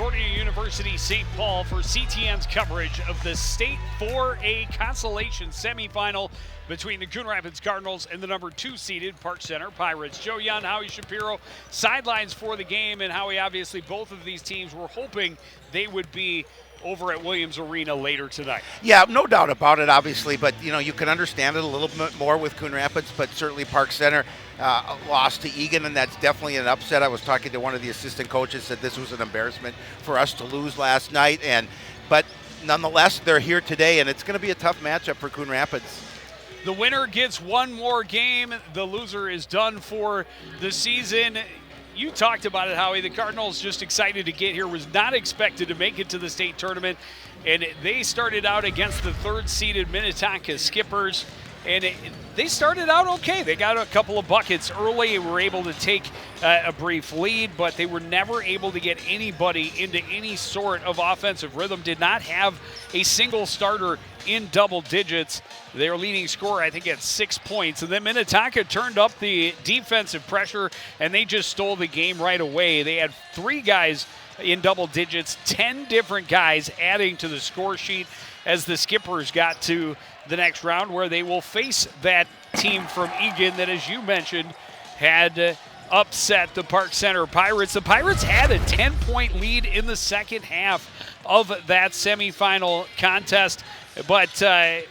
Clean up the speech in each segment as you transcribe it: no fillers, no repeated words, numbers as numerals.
Concordia University St. Paul for CTN's coverage of the State 4A consolation semifinal between the Coon Rapids Cardinals and the number 2 seeded Park Center Pirates. Joe Young, Howie Shapiro, sidelines for the game, and Howie, obviously both of these teams were hoping they would be over at Williams Arena later tonight. Yeah, no doubt about it, obviously, but you can understand it a little bit more with Coon Rapids, but certainly Park Center lost to Egan, and that's definitely an upset. I was talking to one of the assistant coaches, said this was an embarrassment for us to lose last night, but nonetheless, they're here today, and it's going to be a tough matchup for Coon Rapids. The winner gets one more game. The loser is done for the season. You talked about it, Howie. The Cardinals just excited to get here, was not expected to make it to the state tournament, and they started out against the 3rd-seeded Minnetonka Skippers, and they started out okay. They got a couple of buckets early, were able to take a brief lead, but they were never able to get anybody into any sort of offensive rhythm, did not have a single starter in double digits. Their leading scorer, I think, at 6 points. And then Minnetonka turned up the defensive pressure, and they just stole the game right away. They had 3 guys in double digits, 10 different guys adding to the score sheet as the Skippers got to the next round, where they will face that team from Egan that, as you mentioned, had upset the Park Center Pirates. The Pirates had a 10-point lead in the second half of that semifinal contest, but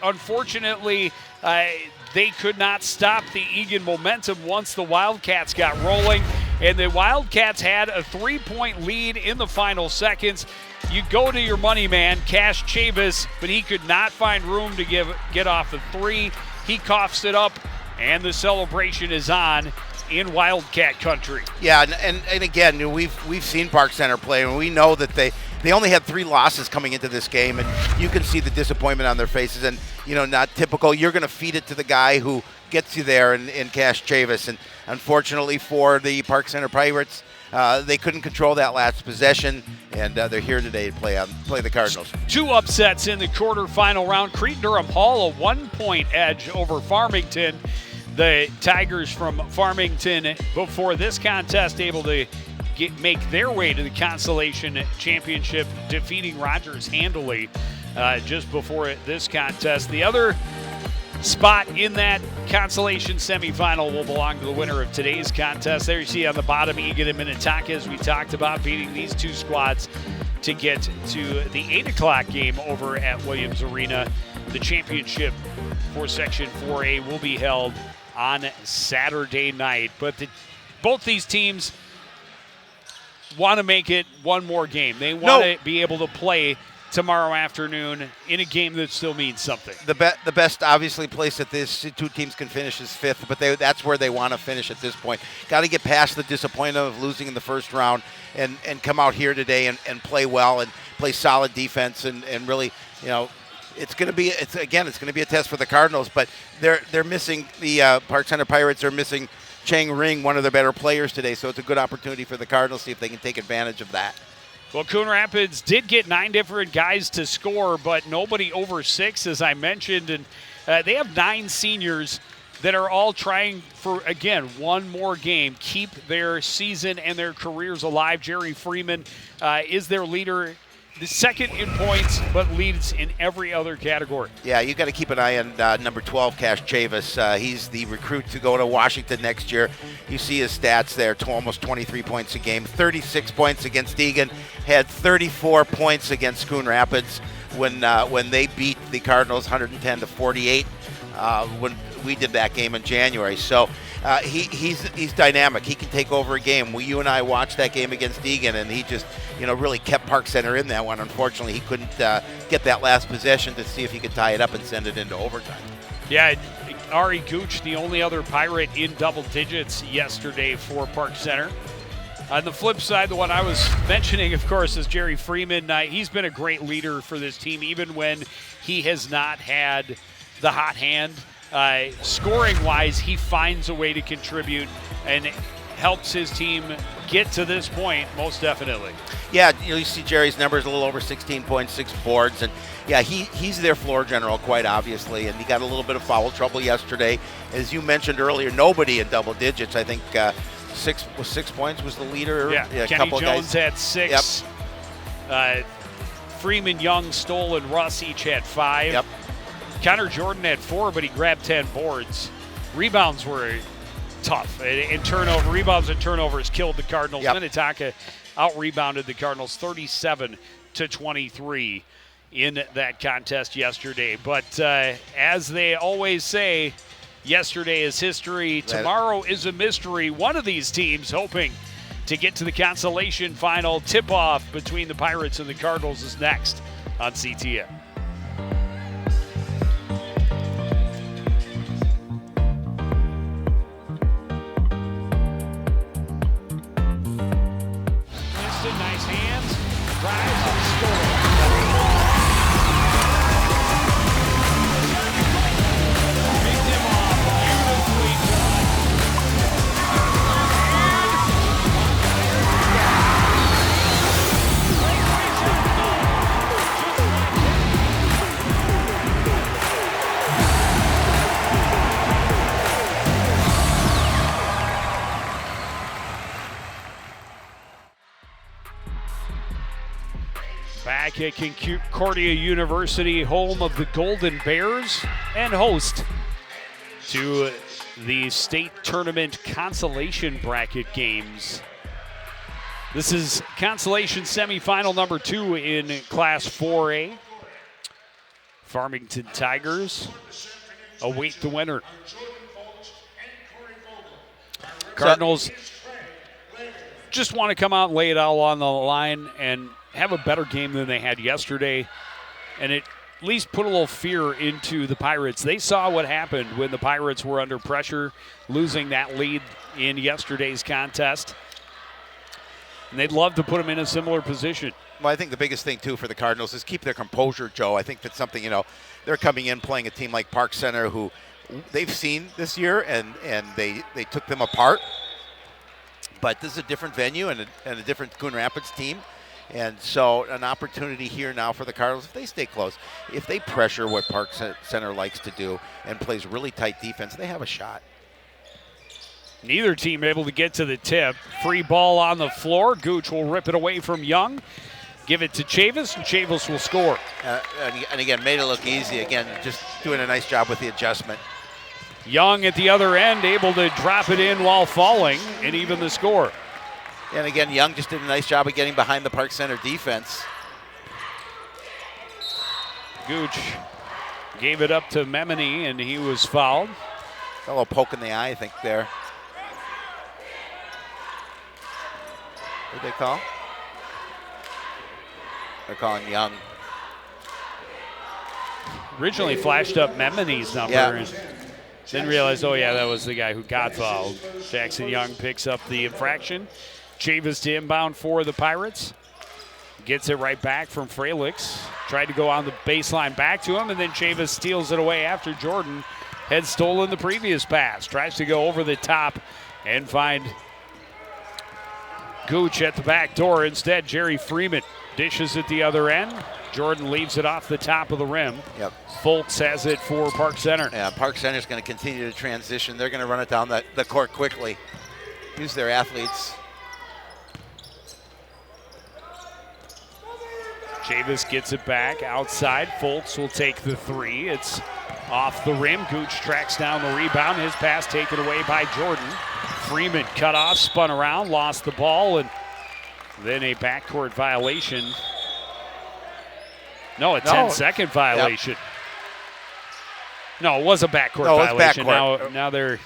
unfortunately, they could not stop the Egan momentum once the Wildcats got rolling, and the Wildcats had a 3-point lead in the final seconds. You go to your money man, Cash Chavis, but he could not find room to get off the 3. He coughs it up, and the celebration is on in Wildcat country. Yeah, and again, we've seen Park Center play, and we know that they only had 3 losses coming into this game, and you can see the disappointment on their faces. And not typical. You're going to feed it to the guy who gets you there in Cash Chavis, and unfortunately for the Park Center Pirates, they couldn't control that last possession, and they're here today to play the Cardinals. 2 upsets in the quarterfinal round. Crete-Durham Hall, a 1-point edge over Farmington. The Tigers from Farmington, before this contest, able to make their way to the consolation championship, defeating Rogers handily just before this contest. The other spot in that consolation semifinal will belong to the winner of today's contest. There you see on the bottom, Egan and Minnetonka, as we talked about, beating these 2 squads to get to the 8 o'clock game over at Williams Arena. The championship for Section 4A will be held on Saturday night. But both these teams want to make it one more game. They want to be able to play tomorrow afternoon in a game that still means something. The best, obviously, place that these 2 teams can finish is 5th, but that's where they want to finish at this point. Got to get past the disappointment of losing in the first round and come out here today and play well and play solid defense and really, it's going to be a test for the Cardinals, but they're missing the Park Center Pirates are missing Chang Ring, one of their better players today, so it's a good opportunity for the Cardinals to see if they can take advantage of that. Well, Coon Rapids did get 9 different guys to score, but nobody over 6, as I mentioned, and they have 9 seniors that are all trying for, again, one more game, keep their season and their careers alive. Jerry Freeman is their leader, the second in points, but leads in every other category. Yeah, you got to keep an eye on number 12, Cash Chavis. He's the recruit to go to Washington next year. You see his stats there, almost 23 points a game, 36 points against Egan, had 34 points against Coon Rapids when they beat the Cardinals 110-48 when we did that game in January. So he's dynamic. He can take over a game. You and I watched that game against Egan, and he just really kept Park Center in that one. Unfortunately, he couldn't get that last possession to see if he could tie it up and send it into overtime. Yeah, Ari Gooch, the only other Pirate in double digits yesterday for Park Center. On the flip side, the one I was mentioning, of course, is Jerry Freeman. He's been a great leader for this team, even when he has not had the hot hand. Scoring-wise, he finds a way to contribute and helps his team get to this point, most definitely. Yeah, you see Jerry's numbers, a little over 16 points, 6 boards, and yeah, he's their floor general, quite obviously, and he got a little bit of foul trouble yesterday. As you mentioned earlier, nobody in double digits. I think 6 points was the leader. Yeah, Kenny Jones had 6. Yep. Freeman, Young, Stoll, and Russ each had 5. Yep. Connor Jordan had 4, but he grabbed 10 boards. Rebounds were tough. And rebounds and turnovers killed the Cardinals. Yep. Minnetonka out-rebounded the Cardinals 37-23 in that contest yesterday. But as they always say, yesterday is history. Tomorrow is a mystery. One of these teams hoping to get to the consolation final. Tip-off between the Pirates and the Cardinals is next on CTN. Winston, nice hands, drives and scores. Picked him off beautifully done. Back at Concordia University, home of the Golden Bears and host to the state tournament consolation bracket games. This is consolation semifinal number 2 in Class 4A. Farmington Tigers await the winner. Cardinals just want to come out and lay it all on the line and have a better game than they had yesterday, and at least put a little fear into the Pirates. They saw what happened when the Pirates were under pressure, losing that lead in yesterday's contest, and they'd love to put them in a similar position. Well, I think the biggest thing, too, for the Cardinals is keep their composure, Joe. I think that's something, they're coming in playing a team like Park Center who they've seen this year, and they took them apart. But this is a different venue and a different Coon Rapids team. And so an opportunity here now for the Cardinals, if they stay close, if they pressure what Park Center likes to do and plays really tight defense, they have a shot. Neither team able to get to the tip. Free ball on the floor. Gooch will rip it away from Young. Give it to Chavis, and Chavis will score. And again, made it look easy. Again, just doing a nice job with the adjustment. Young at the other end, able to drop it in while falling and even the score. And again, Young just did a nice job of getting behind the Park Center defense. Gooch gave it up to Memini, and he was fouled. A little poke in the eye, I think, there. What did they call? They're calling Young. Originally flashed up Memini's number. Yeah. And then realized, oh, yeah, that was the guy who got fouled. Jackson Young picks up the infraction. Chavis to inbound for the Pirates. Gets it right back from Fralix. Tried to go on the baseline back to him, and then Chavis steals it away after Jordan had stolen the previous pass. Tries to go over the top and find Gooch at the back door. Instead, Jerry Freeman dishes at the other end. Jordan leaves it off the top of the rim. Yep. Folks has it for Park Center. Yeah, Park Center's going to continue to transition. They're going to run it down the court quickly. Use their athletes. Chavis gets it back outside. Folks will take the 3. It's off the rim. Gooch tracks down the rebound. His pass taken away by Jordan. Freeman cut off, spun around, lost the ball, and then a backcourt violation. No, a 10-second violation. Yep. No, it was a backcourt violation. Backcourt. Now they're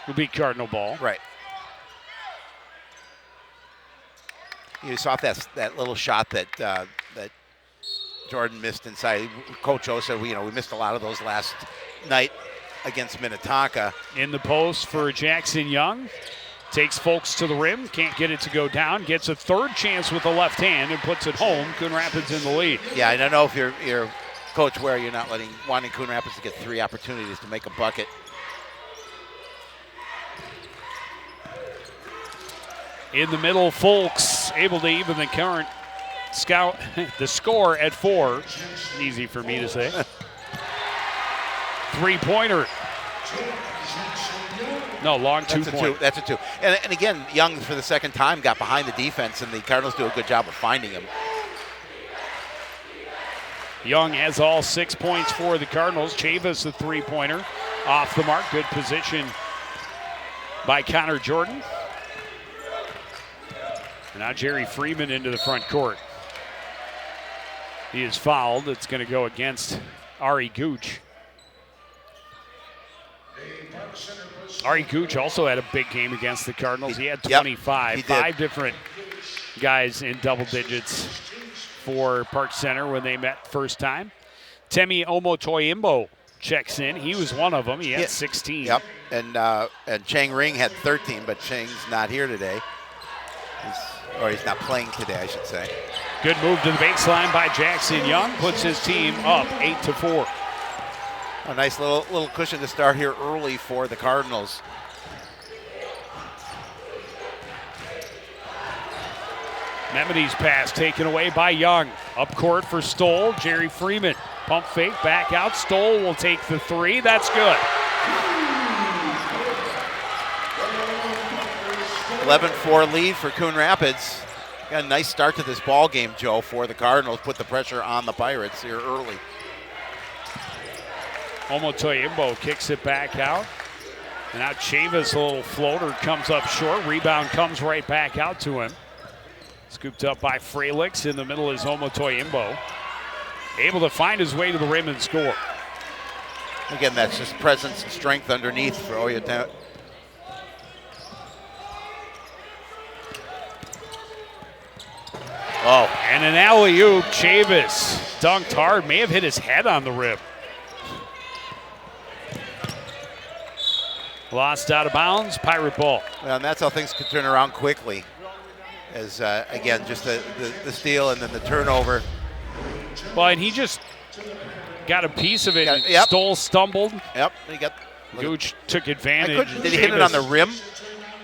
will be Cardinal ball. Right. You saw that little shot that Jordan missed inside. Coach O said, we missed a lot of those last night against Minnetonka. In the post for Jackson Young. Takes Folks to the rim. Can't get it to go down. Gets a third chance with the left hand and puts it home. Coon Rapids in the lead. Yeah, I don't know if you're Coach Ware, you're not wanting Coon Rapids to get 3 opportunities to make a bucket. In the middle, Folks able to even the current the score at 4. Easy for me to say. 3-pointer. No, long two-point. That's a 2. And again, Young for the second time got behind the defense, and the Cardinals do a good job of finding him. Young has all 6 points for the Cardinals. Chavis, the three-pointer, off the mark. Good position by Connor Jordan. And now Jerry Freeman into the front court. He is fouled. It's going to go against Ari Gooch. Ari Gooch also had a big game against the Cardinals. He had 25. Yep, Five different guys in double digits for Park Center when they met first time. Temi Omotoyimbo checks in. He was one of them. He had 16. Yep, and Chang Ring had 13, but Chang's not here today. He's not playing today, I should say. Good move to the baseline by Jackson Young. Puts his team up 8-4. A nice little cushion to start here early for the Cardinals. Memede's pass taken away by Young. Up court for Stoll. Jerry Freeman. Pump fake, back out. Stoll will take the three. That's good. 11-4 lead for Coon Rapids. Got a nice start to this ball game, Joe, for the Cardinals. Put the pressure on the Pirates here early. Omotoyimbo kicks it back out. And now Chavis, a little floater, comes up short. Rebound comes right back out to him. Scooped up by Fralix. In the middle is Omotoyimbo. Able to find his way to the rim and score. Again, that's just presence and strength underneath for Oyata. Oh. And an alley-oop. Chavis dunked hard. May have hit his head on the rim. Lost out of bounds. Pirate ball. Well, and that's how things could turn around quickly. As, again, just the steal and then the turnover. Well, and he just got a piece of it. Yep. Stoll, stumbled. Yep. He got. Gooch took advantage. Did he hit it on the rim?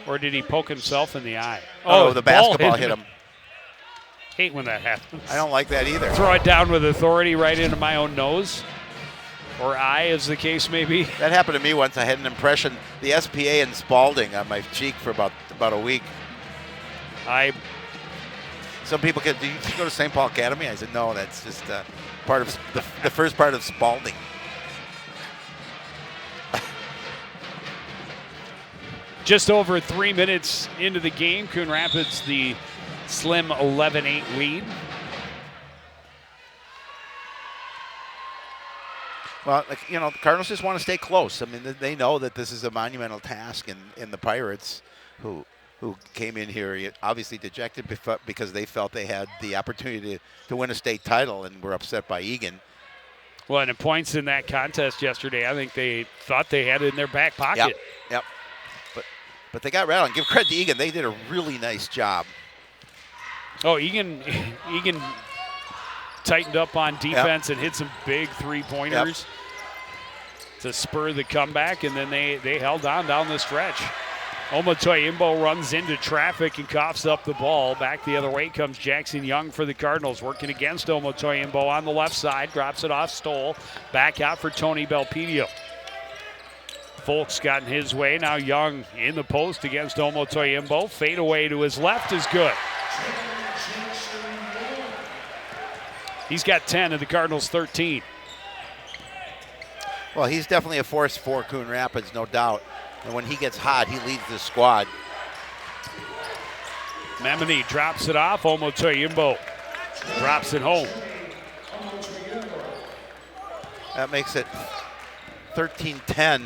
Or did he poke himself in the eye? Oh, the basketball hit him. Hate when that happens. I don't like that either. Throw it down with authority right into my own nose. Or eye, as the case may be. That happened to me once. I had an impression, the SPA and Spalding on my cheek for about a week. Some people did you go to St. Paul Academy? I said, no, that's just part of the first part of Spalding. Just over 3 minutes into the game, Coon Rapids the slim 11-8 lead. Well, the Cardinals just want to stay close. I mean, they know that this is a monumental task in the Pirates, who came in here obviously dejected because they felt they had the opportunity to win a state title and were upset by Egan. Well, and the points in that contest yesterday, I think they thought they had it in their back pocket. Yep. But they got rattled. Give credit to Egan. They did a really nice job. Oh, Egan tightened up on defense and hit some big three-pointers to spur the comeback, and then they held on down the stretch. Omotoyimbo runs into traffic and coughs up the ball. Back the other way comes Jackson Young for the Cardinals, working against Omotoyimbo on the left side. Drops it off Stoll. Back out for Tony Belpedio. Folks gotten his way. Now Young in the post against Omotoyimbo. Fade away to his left is good. He's got 10 and the Cardinals 13. Well, he's definitely a force for Coon Rapids, no doubt. And when he gets hot, he leads the squad. Memini drops it off. Omotoyimbo drops it home. That makes it 13-10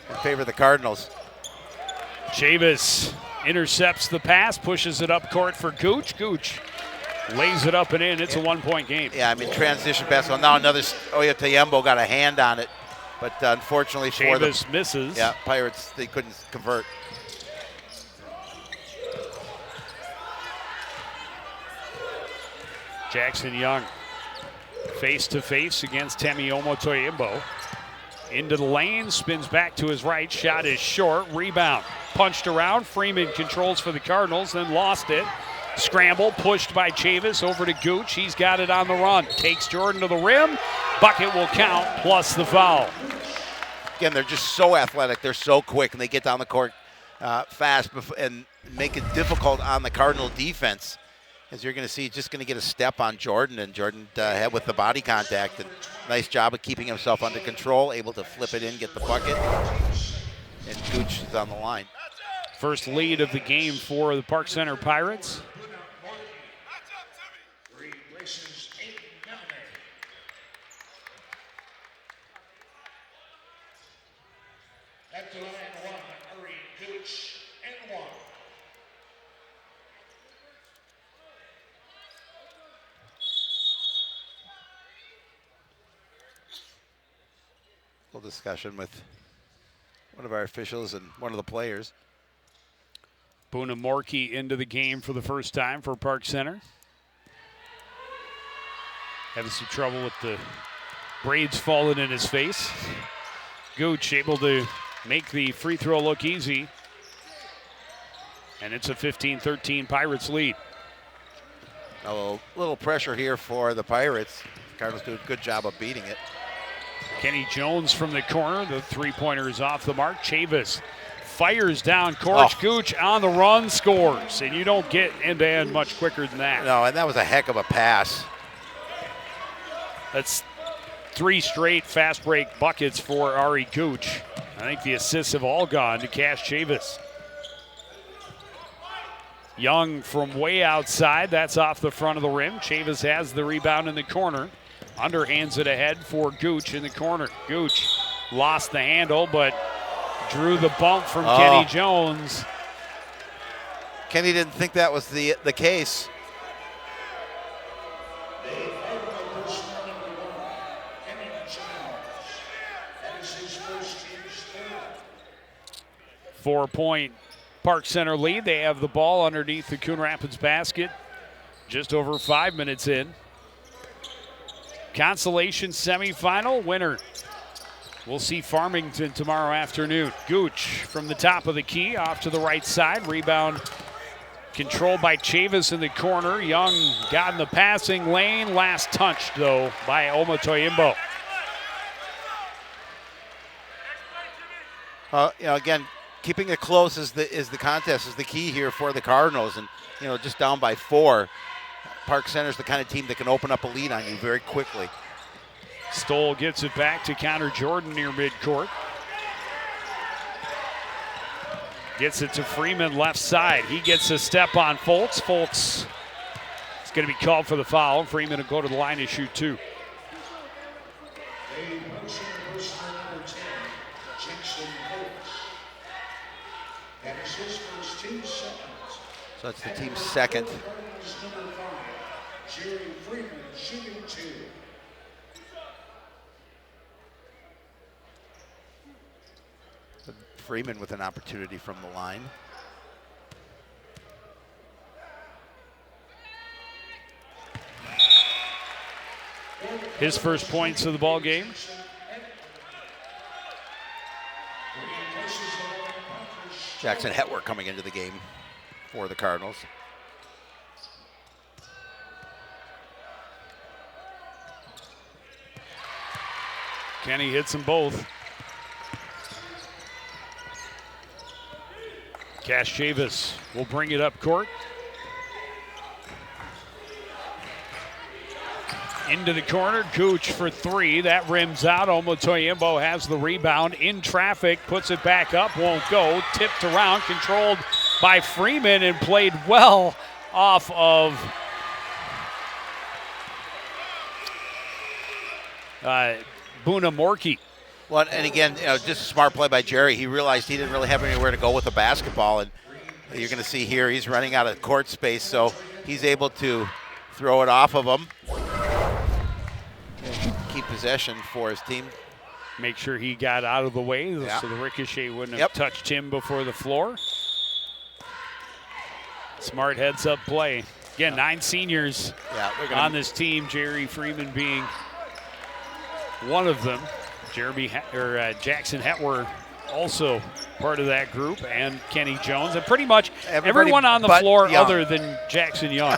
in favor of the Cardinals. Chavis intercepts the pass, pushes it up court for Gooch. Gooch lays it up and in. It's a one-point game. Yeah, I mean, transition basketball. Now another Oyatayembo got a hand on it, but unfortunately for the Chavis misses. Yeah, Pirates, they couldn't convert. Jackson Young face-to-face against Temi Omotoyimbo. Into the lane, spins back to his right. Shot is short. Rebound. Punched around. Freeman controls for the Cardinals, then lost it. Scramble, pushed by Chavis over to Gooch. He's got it on the run. Takes Jordan to the rim. Bucket will count, plus the foul. Again, they're just so athletic. They're so quick, and they get down the court fast and make it difficult on the Cardinal defense. as you're going to see, just going to get a step on Jordan, and Jordan had with the body contact. And nice job of keeping himself under control, able to flip it in, get the bucket, and Gooch is on the line. First lead of the game for the Park Center Pirates. Discussion with one of our officials and one of the players. Boona Morkey into the game for the first time for Park Center. Having some trouble with the braids falling in his face. Gooch able to make the free throw look easy. And it's a 15-13 Pirates lead. A little pressure here for the Pirates. Cardinals do a good job of beating it. Kenny Jones from the corner. The three-pointer is off the mark. Chavis fires down court. Gooch on the run, scores. And you don't get end-to-end much quicker than that. No, and that was a heck of a pass. That's 3 straight fast break buckets for Ari Gooch. I think the assists have all gone to Cash Chavis. Young from way outside. That's off the front of the rim. Chavis has the rebound in the corner. Underhands it ahead for Gooch in the corner. Gooch lost the handle, but drew the bump from Kenny Jones. Kenny didn't think that was the case. Four-point Park Center lead. They have the ball underneath the Coon Rapids basket. Just over 5 minutes in. Consolation semifinal winner. We'll see Farmington tomorrow afternoon. Gooch from the top of the key, off to the right side. Rebound controlled by Chavis in the corner. Young got in the passing lane. Last touched, though, by Omotoyimbo. Again, keeping it close is the contest, is the key here for the Cardinals. And, just down by 4. Park Center's the kind of team that can open up a lead on you very quickly. Stoll gets it back to Connor Jordan near midcourt. Gets it to Freeman left side. He gets a step on Foltz. Foltz is going to be called for the foul. Freeman will go to the line to shoot 2. So it's the team's second. Freeman with an opportunity from the line. His first points of the ball game. Jackson Hetwer coming into the game for the Cardinals. Kenny hits them both. Cash Chavis will bring it up court. Into the corner, Gooch for 3. That rims out. Omotoyimbo has the rebound in traffic, puts it back up, won't go. Tipped around, controlled by Freeman, and played well off of Boona Morkey. Well, and again, just a smart play by Jerry. He realized he didn't really have anywhere to go with the basketball, and you're going to see here he's running out of court space, so he's able to throw it off of him and keep possession for his team. Make sure he got out of the way so the ricochet wouldn't have touched him before the floor. Smart heads-up play. Again, 9 seniors on this team, Jerry Freeman being one of them. Jackson Hetwer also part of that group, and Kenny Jones, and pretty much everyone on the floor other than Jackson Young.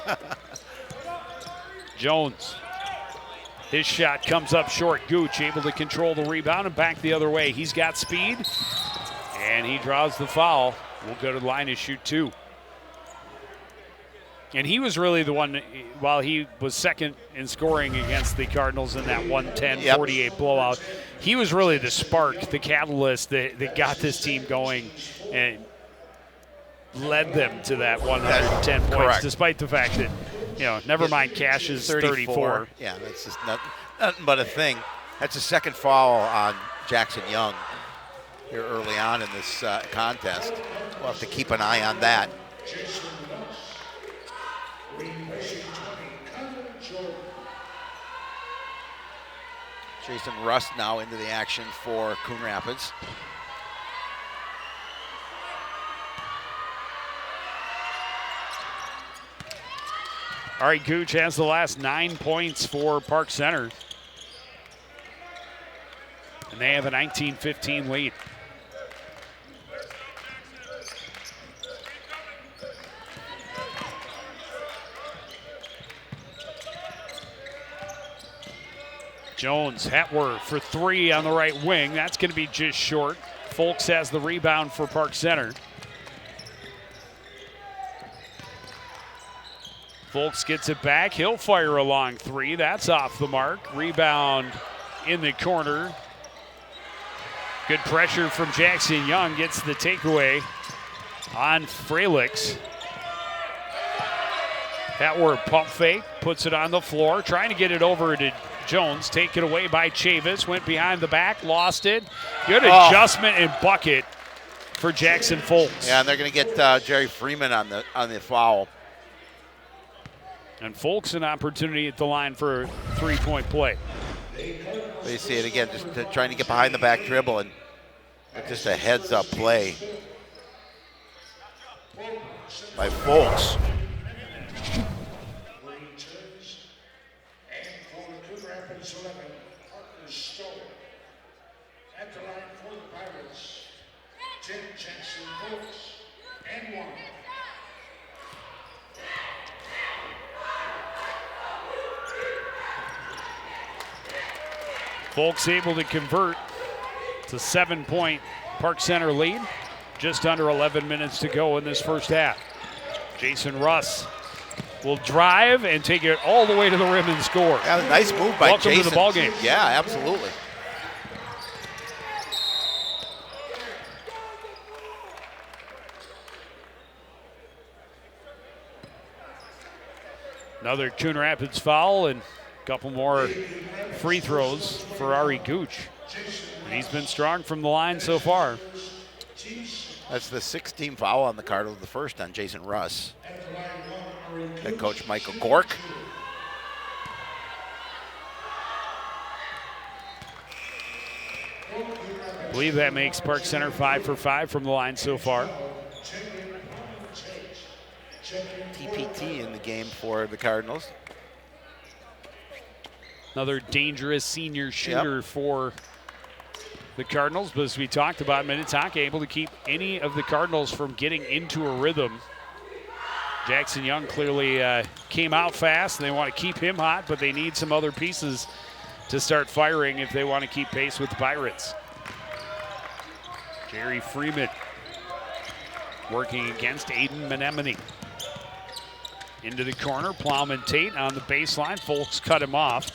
Jones, his shot comes up short. Gooch able to control the rebound and back the other way. He's got speed, and he draws the foul. We'll go to the line to shoot 2. And he was really the one, while he was second in scoring against the Cardinals in that 110-48 blowout, he was really the spark, the catalyst that got this team going and led them to that 110 points, correct. Despite the fact that, never mind Cash's 34. Yeah, that's just nothing but a thing. That's a second foul on Jackson Young here early on in this contest. We'll have to keep an eye on that. Jason Rust now into the action for Coon Rapids. All right, Gooch has the last 9 points for Park Center. And they have a 19-15 lead. Jones, Hatworth for 3 on the right wing. That's going to be just short. Folks has the rebound for Park Center. Folks gets it back. He'll fire a long 3. That's off the mark. Rebound in the corner. Good pressure from Jackson Young. Gets the takeaway on Fralix. Hatworth pump fake. Puts it on the floor. Trying to get it over to Jones. Taken away by Chavis. Went behind the back. Lost it. Good adjustment and bucket for Jackson Folks. Yeah, and they're going to get Jerry Freeman on the foul. And Folks an opportunity at the line for a 3-point play. They see it again, just trying to get behind the back dribble, and just a heads-up play by Folks. At the line for the Pirates, Tim Jackson Folks and 1. Folks able to convert. It's a 7-point Park Center lead. Just under 11 minutes to go in this first half. Jason Russ will drive and take it all the way to the rim and score. Yeah, nice move by Welcome Jason. to the ball game. Yeah, absolutely. Another Coon Rapids foul and a couple more free throws for Ari Gooch. And he's been strong from the line so far. That's the 16th foul on the Cardinals, the first on Jason Russ. Head coach Michael Gork. I believe that makes Park Center 5 for 5 from the line so far. TPT in the game for the Cardinals. Another dangerous senior shooter for the Cardinals, but as we talked about, Minnetonka able to keep any of the Cardinals from getting into a rhythm. Jackson Young clearly came out fast. They want to keep him hot, but they need some other pieces to start firing if they want to keep pace with the Pirates. Jerry Freeman working against Aiden Menemone. Into the corner, Plowman Tate on the baseline. Folks cut him off.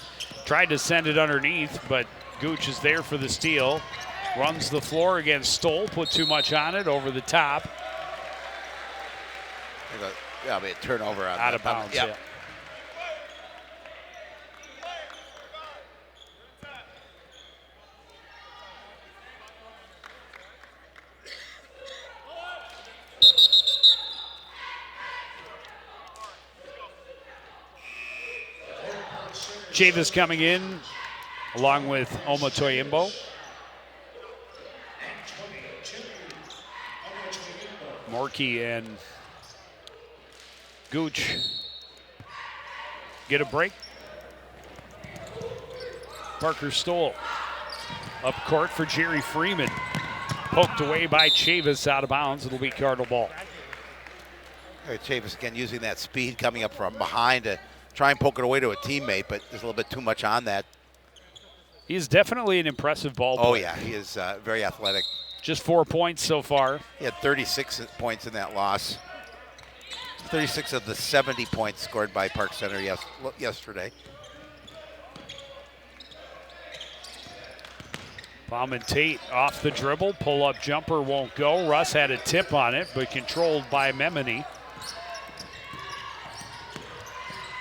Tried to send it underneath, but Gooch is there for the steal. Runs the floor against Stoll, put too much on it, over the top. Yeah, a turnover on out of bounds. Yep. Yeah. Chavis coming in along with Oma Toyimbo. Morkey and Gooch get a break. Parker Stoll up court for Jerry Freeman. Poked away by Chavis, out of bounds. It'll be Cardinal ball. Chavis again using that speed coming up from behind to try and poke it away to a teammate, but there's a little bit too much on that. He's definitely an impressive ball player. Oh, yeah, he is very athletic. Just 4 points so far. He had 36 points in that loss. 36 of the 70 points scored by Park Center yesterday. Plowman Tate off the dribble, pull-up jumper won't go. Russ had a tip on it, but controlled by Memini.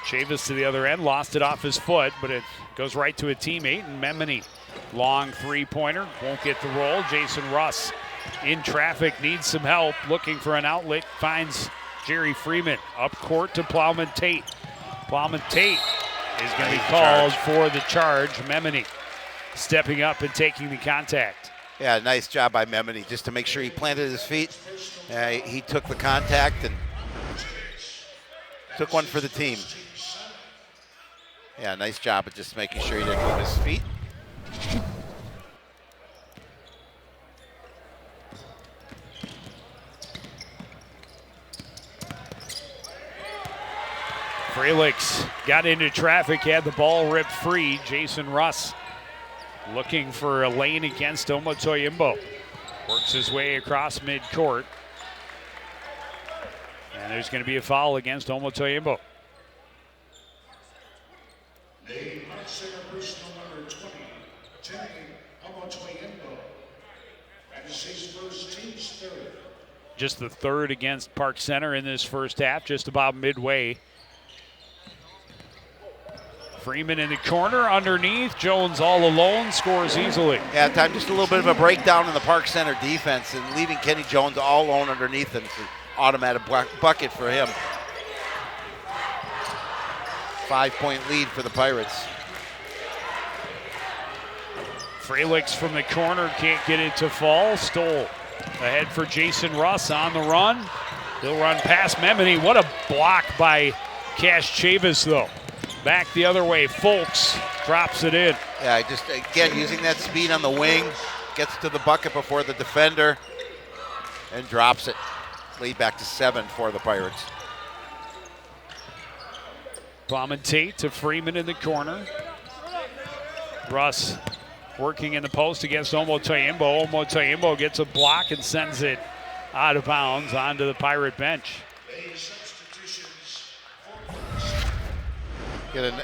Chavis to the other end, lost it off his foot, but it goes right to a teammate, and Memini, long three-pointer, won't get the roll. Jason Russ in traffic, needs some help, looking for an outlet, finds Jerry Freeman up court to Plowman Tate. Plowman Tate is going to be called for the charge. Memini stepping up and taking the contact. Yeah, nice job by Memini just to make sure he planted his feet. He took the contact and took one for the team. Yeah, nice job of just making sure he didn't move his feet. Frelix got into traffic, had the ball ripped free. Jason Russ looking for a lane against Omotoyimbo. Works his way across midcourt. And there's going to be a foul against Omotoyimbo. The Park Center personal number 20, Timmy Omotoyimbo. That is his first, team's third. Just the third against Park Center in this first half, just about midway. Freeman in the corner, underneath. Jones all alone, scores easily. Yeah, time just a little bit of a breakdown in the Park Center defense and leaving Kenny Jones all alone underneath him. It's an automatic bucket for him. 5-point lead for the Pirates. Frelix from the corner, can't get it to fall. Stoll ahead for Jason Russ on the run. He'll run past Memini. What a block by Cash Chavis, though. Back the other way, Folks drops it in. Yeah, just again using that speed on the wing, gets to the bucket before the defender and drops it. Lead back to 7 for the Pirates. Plowman Tate to Freeman in the corner. Russ working in the post against Omotoyimbo. Omotoyimbo gets a block and sends it out of bounds onto the Pirate bench.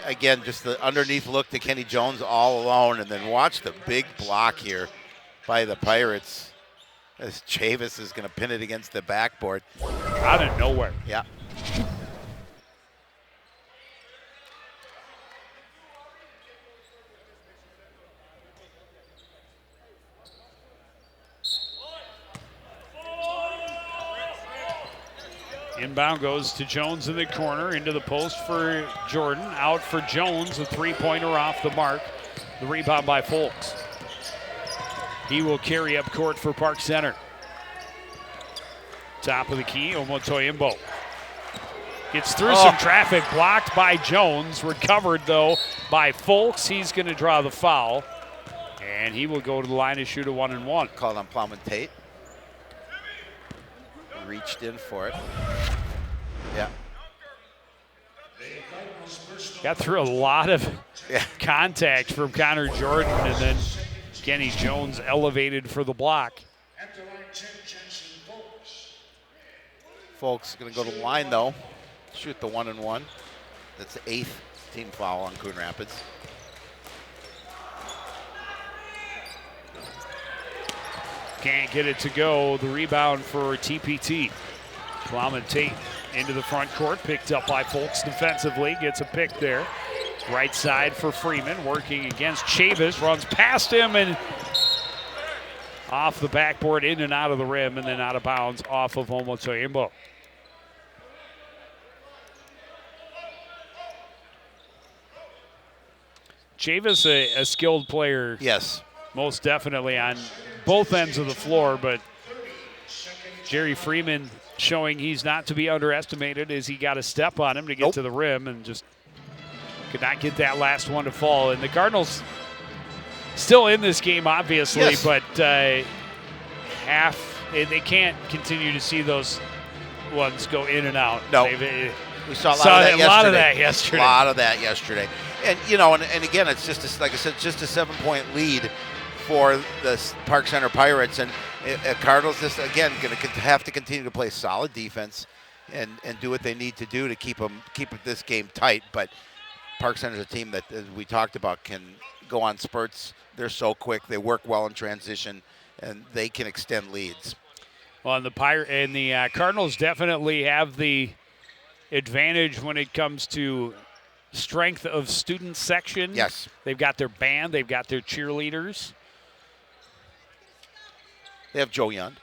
Again, just the underneath look to Kenny Jones all alone, and then watch the big block here by the Pirates as Chavis is going to pin it against the backboard. Out of nowhere. Yeah. Inbound goes to Jones in the corner, into the post for Jordan, out for Jones, a three-pointer off the mark. The rebound by Folks. He will carry up court for Park Center. Top of the key, Omotoyimbo. Gets through some traffic, blocked by Jones, recovered though by Folks. He's going to draw the foul, and he will go to the line to shoot a 1-and-1. Called on Plowman Tate. Reached in for it. Yeah. Got through a lot of contact from Connor Jordan, and then Kenny Jones elevated for the block. At the line, Tim Jensen Folks. Folks going to go to the line though. Shoot the 1-and-1. That's the 8th team foul on Coon Rapids. Can't get it to go. The rebound for TPT. Plowman Tate into the front court, picked up by Folks defensively, gets a pick there. Right side for Freeman, working against Chavis, runs past him and off the backboard, in and out of the rim, and then out of bounds off of Omotoyimbo. Chavis, a skilled player. Yes. Most definitely on both ends of the floor, but Jerry Freeman showing he's not to be underestimated as he got a step on him to get to the rim and just could not get that last one to fall. And the Cardinals still in this game, obviously, but they can't continue to see those ones go in and out. No. We saw a lot of that yesterday. A lot of that yesterday. And, you know, and again, it's just, like I said, just a 7-point lead for the Park Center Pirates. And Cardinals just, again, going to have to continue to play solid defense and do what they need to do to keep this game tight. But Park Center's a team that, as we talked about, can go on spurts. They're so quick. They work well in transition, and they can extend leads. Well, and the Cardinals definitely have the advantage when it comes to strength of student section. Yes. They've got their band. They've got their cheerleaders. They have Joe Young.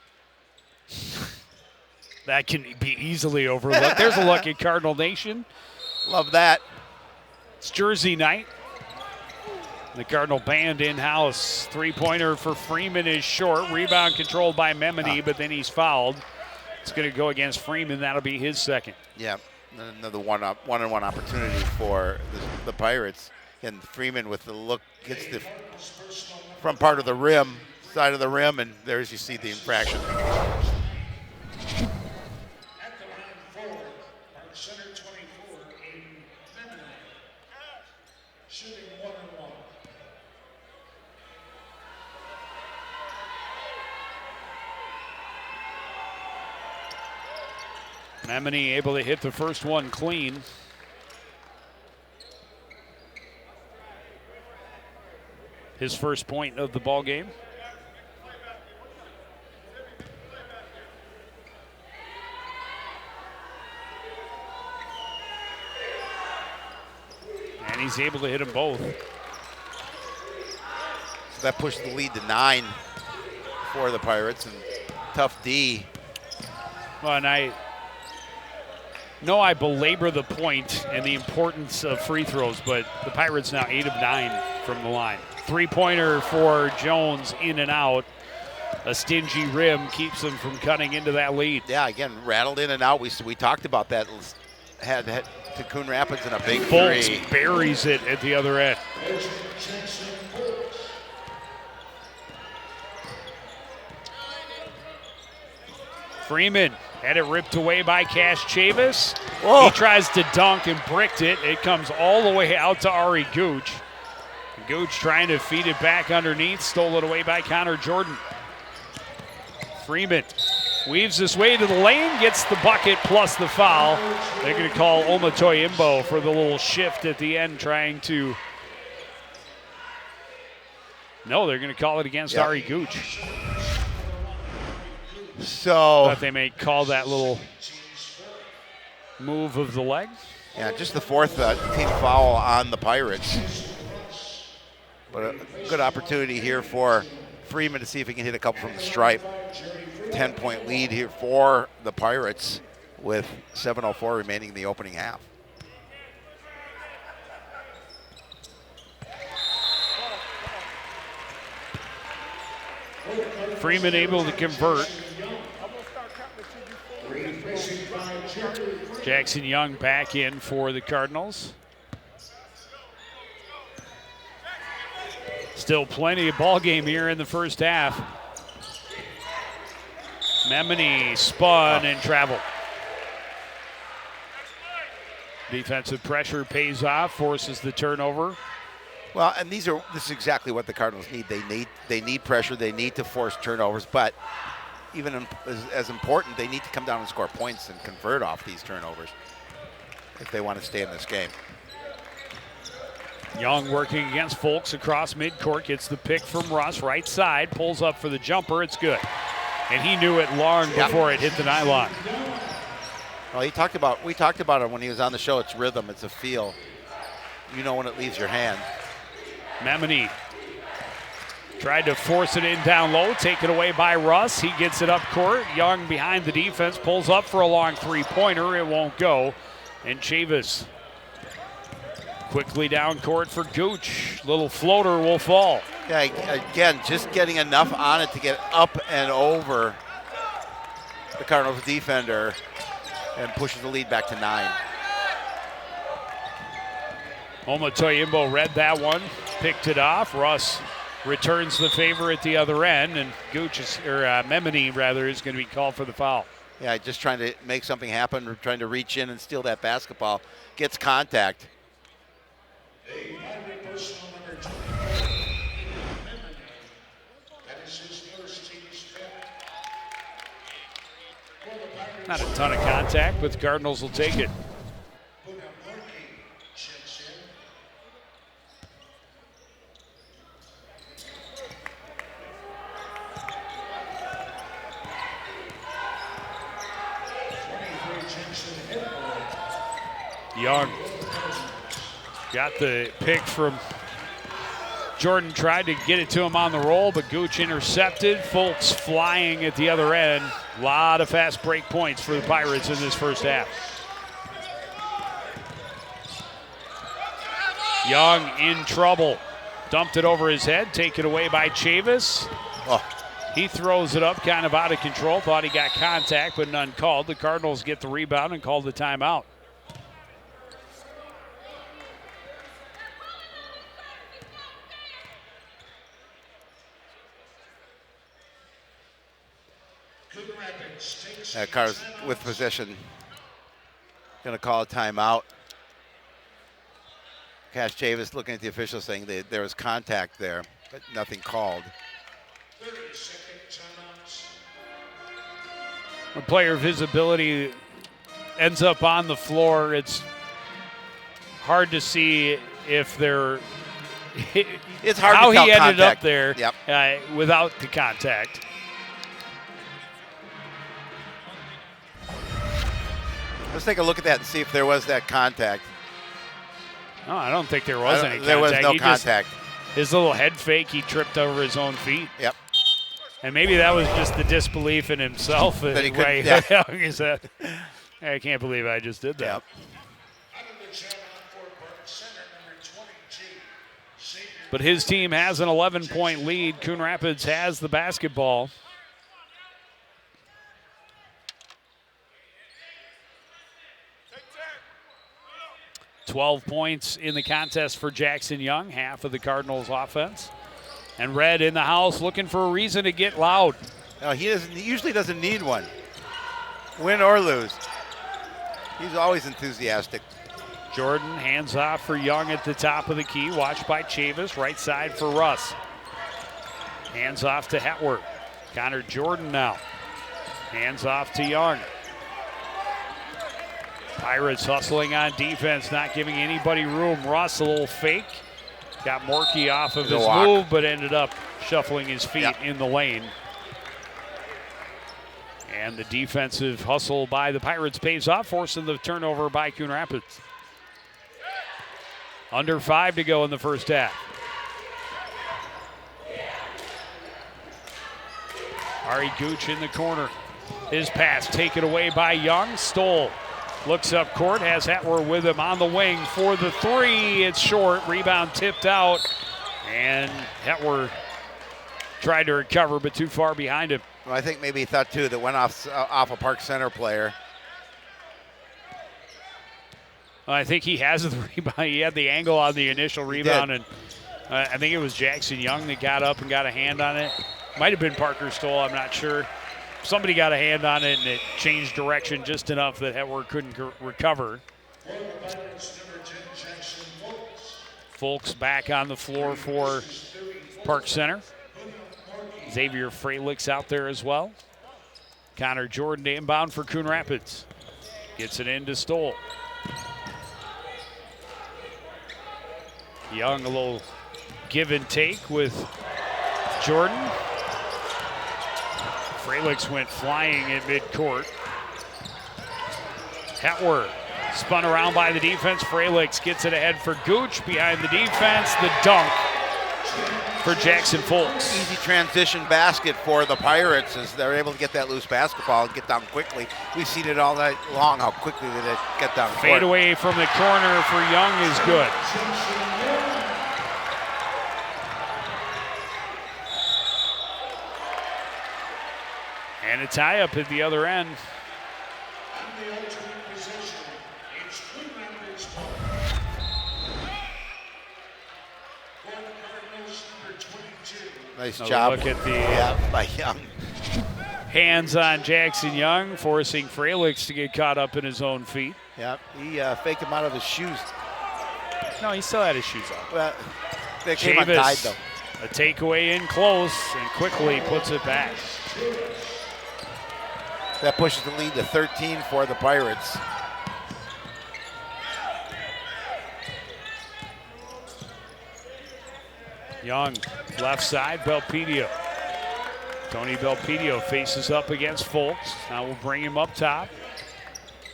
That can be easily overlooked. There's a look at Cardinal Nation. Love that. It's Jersey night. The Cardinal band in-house. Three-pointer for Freeman is short. Rebound controlled by Memini, but then he's fouled. It's going to go against Freeman. That'll be his second. Yeah, another one-on-one opportunity for the Pirates. And Freeman with the look gets the front part of the rim, side of the rim, and there's you see the infraction. At the line forward, Park Center 24 in Memini, shooting 1-1. Memini able to hit the first one clean. His first point of the ball game. And he's able to hit them both. So that pushed the lead to 9 for the Pirates, and tough D. Well, and I belabor the point and the importance of free throws, but the Pirates now 8 of 9 from the line. Three-pointer for Jones, in and out. A stingy rim keeps them from cutting into that lead. Yeah, again, rattled in and out. We talked about that. Had to Coon Rapids in a big Foltz three. buries it at the other end. Freeman had it ripped away by Cash Chavis. Whoa. He tries to dunk and bricked it. It comes all the way out to Ari Gooch. Gooch trying to feed it back underneath. Stole it away by Connor Jordan. Freeman weaves his way to the lane, gets the bucket plus the foul. They're going to call Omatoyimbo for the little shift at the end, trying to... No, they're going to call it against Ari Gooch. So Thought they may call that little move of the leg. yeah, just the fourth team foul on the Pirates. But a good opportunity here for Freeman to see if he can hit a couple from the stripe. 10-point lead here for the Pirates with 7:04 remaining in the opening half. Freeman able to convert. Jackson Young back in for the Cardinals. Still plenty of ball game here in the first half. Memini spun and traveled. Defensive pressure pays off, forces the turnover. Well, and this is exactly what the Cardinals need. They need pressure. They need to force turnovers. But even as important, they need to come down and score points and convert off these turnovers if they want to stay in this game. Young working against Folks across midcourt, gets the pick from Russ, right side, pulls up for the jumper. It's good. And he knew it long before it hit the nylon. Well, we talked about it when he was on the show. It's rhythm. It's a feel. You know when it leaves your hand. Memini tried to force it in down low, taken away by Russ. He gets it up court. Young behind the defense, pulls up for a long three-pointer. It won't go. And Chavis quickly down court for Gooch. Little floater will fall. Yeah, again, just getting enough on it to get up and over the Cardinals defender and pushes the lead back to 9. Omatoyimbo read that one, picked it off. Russ returns the favor at the other end, and Memini is going to be called for the foul. Yeah, just trying to make something happen, trying to reach in and steal that basketball. Gets contact. Personal number 20. That is his first team's fifth. Not a ton of contact, but the Cardinals will take it. Checks in. Young got the pick from Jordan, tried to get it to him on the roll, but Gooch intercepted. Fultz flying at the other end. A lot of fast break points for the Pirates in this first half. Young in trouble. Dumped it over his head, taken away by Chavis. Oh. He throws it up kind of out of control. Thought he got contact, but none called. The Cardinals get the rebound and call the timeout. Carr's with possession. Going to call a timeout. Cash Chavis looking at the officials saying that there was contact there, but nothing called. 30-second timeouts. When player visibility ends up on the floor, it's hard to see if they're It's hard how to tell he ended contact. up there Yep. Without the contact. Let's take a look at that and see if there was that contact. No, I don't think there was any contact. There was no He just- contact. his little head fake, he tripped over his own feet. Yep. And maybe that was just the disbelief in himself. That he Right? couldn't- He said, I can't believe I just did that. Yep. Out of the channel for Park Center, number 22. Xavier. But his team has an 11-point lead. Coon Rapids has the basketball. $12 points in the contest for Jackson Young, half of the Cardinals' offense. And Red in the house looking for a reason to get loud. No, he usually doesn't need one. Win or lose. He's always enthusiastic. Jordan hands off for Young at the top of the key, watched by Chavis, right side for Russ. Hands off to Hetwer. Connor Jordan now. Hands off to Young. Pirates hustling on defense, not giving anybody room. Russ, a little fake. Got Morkey off of his move, but ended up shuffling his feet in the lane. And the defensive hustle by the Pirates pays off, forcing the turnover by Coon Rapids. Under 5 to go in the first half. Ari Gooch in the corner. His pass taken away by Young. Stoll looks up court, has Hetwer with him on the wing for the three. It's short. Rebound tipped out. And Hetwer tried to recover, but too far behind him. Well, I think maybe he thought, too, that went off a Park Center player. I think he has the rebound. He had the angle on the initial rebound, and I think it was Jackson Young that got up and got a hand on it. Might have been Parker Stoll, I'm not sure. Somebody got a hand on it, and it changed direction just enough that Hetwer couldn't recover. Folks back on the floor for Park Center. Xavier Freilicks out there as well. Connor Jordan inbound for Coon Rapids. Gets it into Stoll. Young, a little give and take with Jordan. Freilicks went flying at midcourt. Hetwer spun around by the defense. Freilicks gets it ahead for Gooch behind the defense. The dunk for Jackson Folks. Easy transition basket for the Pirates as they're able to get that loose basketball and get down quickly. We've seen it all night long, how quickly they get down court. Fade away from the corner for Young is good. And a tie-up at the other end. In the alternate position, it's Coon Rapids. For the Cardinals, number 22. Nice Another job. look at the by Young. hands on Jackson Young, forcing Freilicks to get caught up in his own feet. Yep, he faked him out of his shoes. No, he still had his shoes on. Well, they came untied, Chavis, though. a takeaway in close, and quickly puts it back. That pushes the lead to 13 for the Pirates. Young, left side, Belpedio. Tony Belpedio faces up against Folks. Now we'll bring him up top.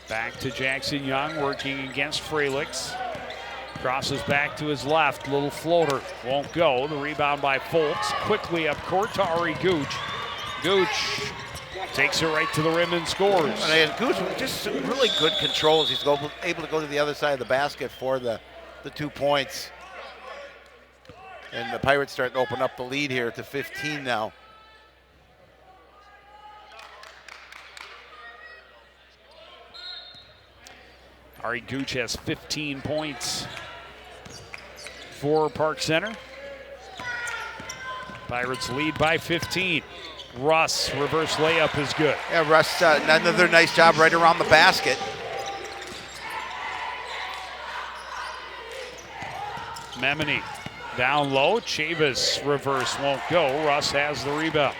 Back to Jackson Young, working against Frelix. Crosses back to his left, little floater, won't go. The rebound by Folks, quickly up court to Ari Gooch. Gooch takes it right to the rim and scores. And Gooch with just some really good controls. He's able to go to the other side of the basket for the 2 points. And the Pirates starting to open up the lead here to 15 now. Ari Gooch has 15 points for Park Center. Pirates lead by 15. Russ, reverse layup is good. Yeah, Russ, another nice job right around the basket. Memini down low. Chavis reverse won't go. Russ has the rebound.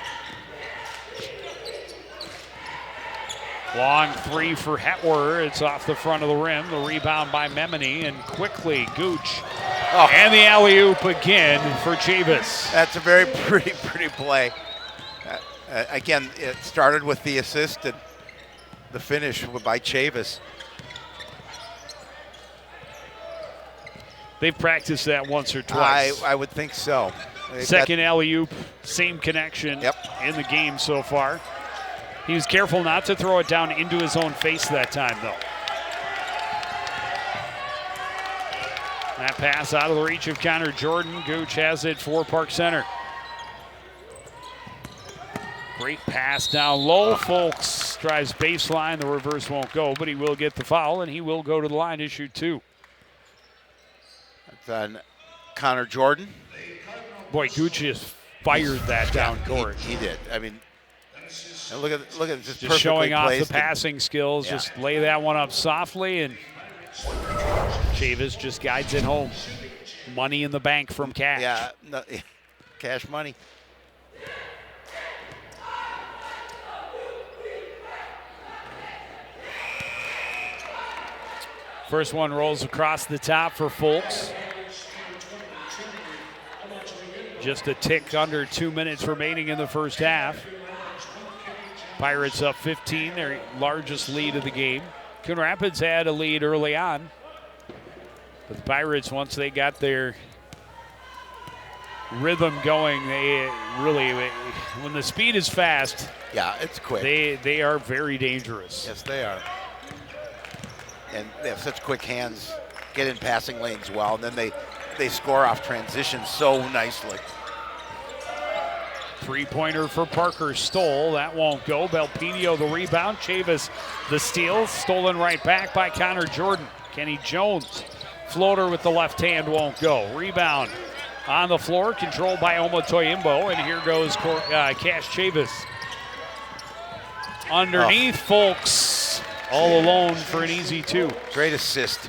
Long three for Hetwer. It's off the front of the rim. The rebound by Memini, and quickly Gooch. Oh. And the alley-oop again for Chavis. That's a very pretty play. Again, it started with the assist and the finish by Chavis. They've practiced that once or twice. I would think so. Second alley-oop, same connection in the game so far. He was careful not to throw it down into his own face that time, though. That pass out of the reach of Connor Jordan. Gooch has it for Park Center. Great pass down low. Folks drives baseline. The reverse won't go, but he will get the foul, and he will go to the line to shoot 2. That's on Connor Jordan. Boy, Gooch just fired that down court. He did. I mean, and look at this, just showing off the passing skills. Yeah. Just lay that one up softly, and Chavis just guides it home. Money in the bank from Cash. Yeah, no, Cash money. First one rolls across the top for Folks. Just a tick under 2 minutes remaining in the first half. Pirates up 15, their largest lead of the game. Coon Rapids had a lead early on, but the Pirates, once they got their rhythm going, they really, when the speed is fast, yeah, it's quick. They are very dangerous. Yes, they are. And they have such quick hands, get in passing lanes well, and then they score off transition so nicely. Three-pointer for Parker Stoll. That won't go. Belpedio the rebound. Chavis the steal. Stolen right back by Connor Jordan. Kenny Jones. Floater with the left hand won't go. Rebound on the floor. Controlled by Oma Toyimbo. And here goes Cash Chavis. Underneath, Folks. All alone for an easy 2. Great assist.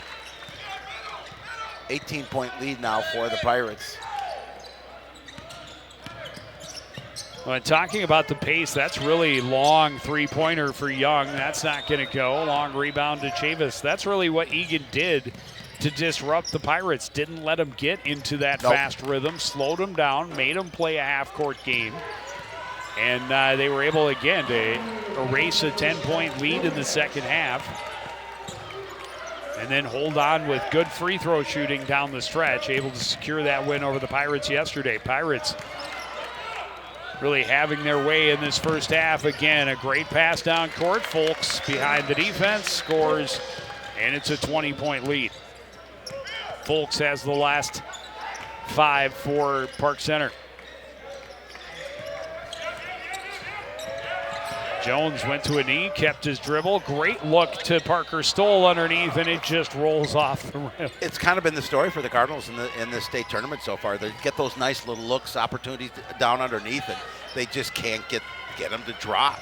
18-point lead now for the Pirates. When talking about the pace, that's really long three-pointer for Young. That's not going to go. Long rebound to Chavis. That's really what Egan did to disrupt the Pirates. Didn't let them get into that fast rhythm, slowed them down, made them play a half-court game. And they were able, again, to erase a 10-point lead in the second half. And then hold on with good free throw shooting down the stretch, able to secure that win over the Pirates yesterday. Pirates really having their way in this first half. Again, a great pass down court. Folks behind the defense, scores, and it's a 20-point lead. Folks has the last 5 for Park Center. Jones went to a knee, kept his dribble. Great look to Parker Stoll underneath, and it just rolls off the rim. It's kind of been the story for the Cardinals in the state tournament so far. They get those nice little looks, opportunities down underneath, and they just can't get them to drop.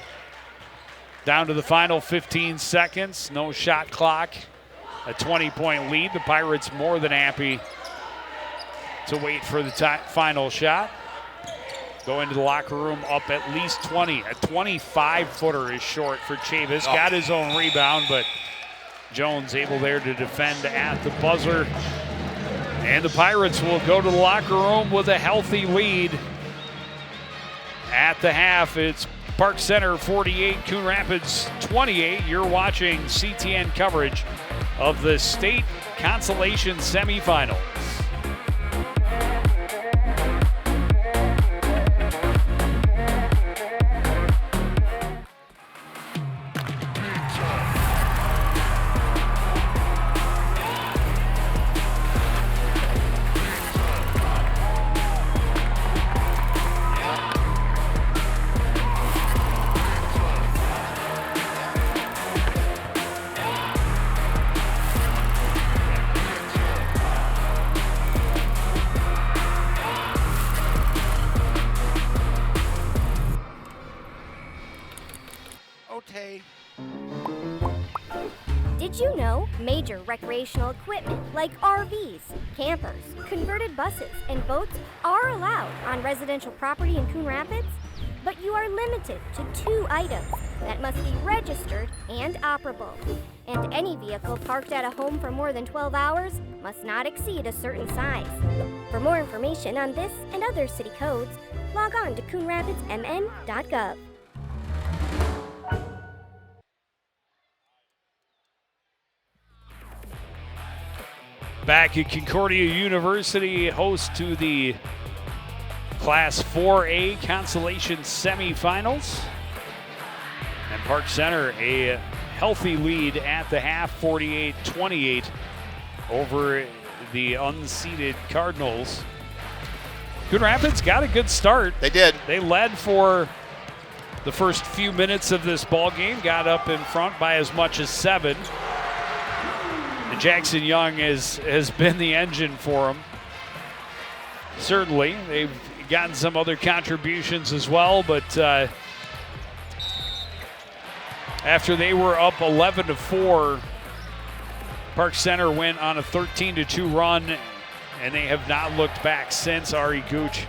Down to the final 15 seconds, no shot clock. A 20-point lead. The Pirates more than happy to wait for the final shot. go into the locker room up at least 20. A 25-footer is short for Chavis. Got his own rebound, but Jones able there to defend at the buzzer. And the Pirates will go to the locker room with a healthy lead. At the half, it's Park Center 48, Coon Rapids 28. You're watching CTN coverage of the state consolation semifinals. Did you know major recreational equipment like RVs, campers, converted buses, and boats are allowed on residential property in Coon Rapids? But you are limited to 2 items that must be registered and operable. And any vehicle parked at a home for more than 12 hours must not exceed a certain size. For more information on this and other city codes, log on to coonrapidsmn.gov. Back at Concordia University, host to the Class 4A consolation semifinals. And Park Center a healthy lead at the half, 48-28 over the unseeded Cardinals. Coon Rapids got a good start. They did. They led for the first few minutes of this ball game, got up in front by as much as 7. And Jackson Young has been the engine for them. Certainly, they've gotten some other contributions as well, but after they were up 11-4, Park Center went on a 13-2 run, and they have not looked back since. Ari Gooch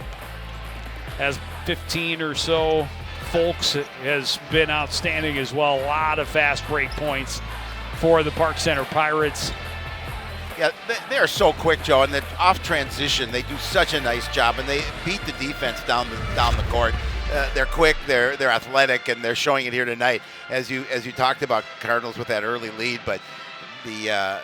has 15 or so. Folks has been outstanding as well. A lot of fast break points for the Park Center Pirates. Yeah, they are so quick, Joe, and that off transition, they do such a nice job, and they beat the defense down the court. They're quick, they're athletic, and they're showing it here tonight. As you talked about, Cardinals with that early lead, but the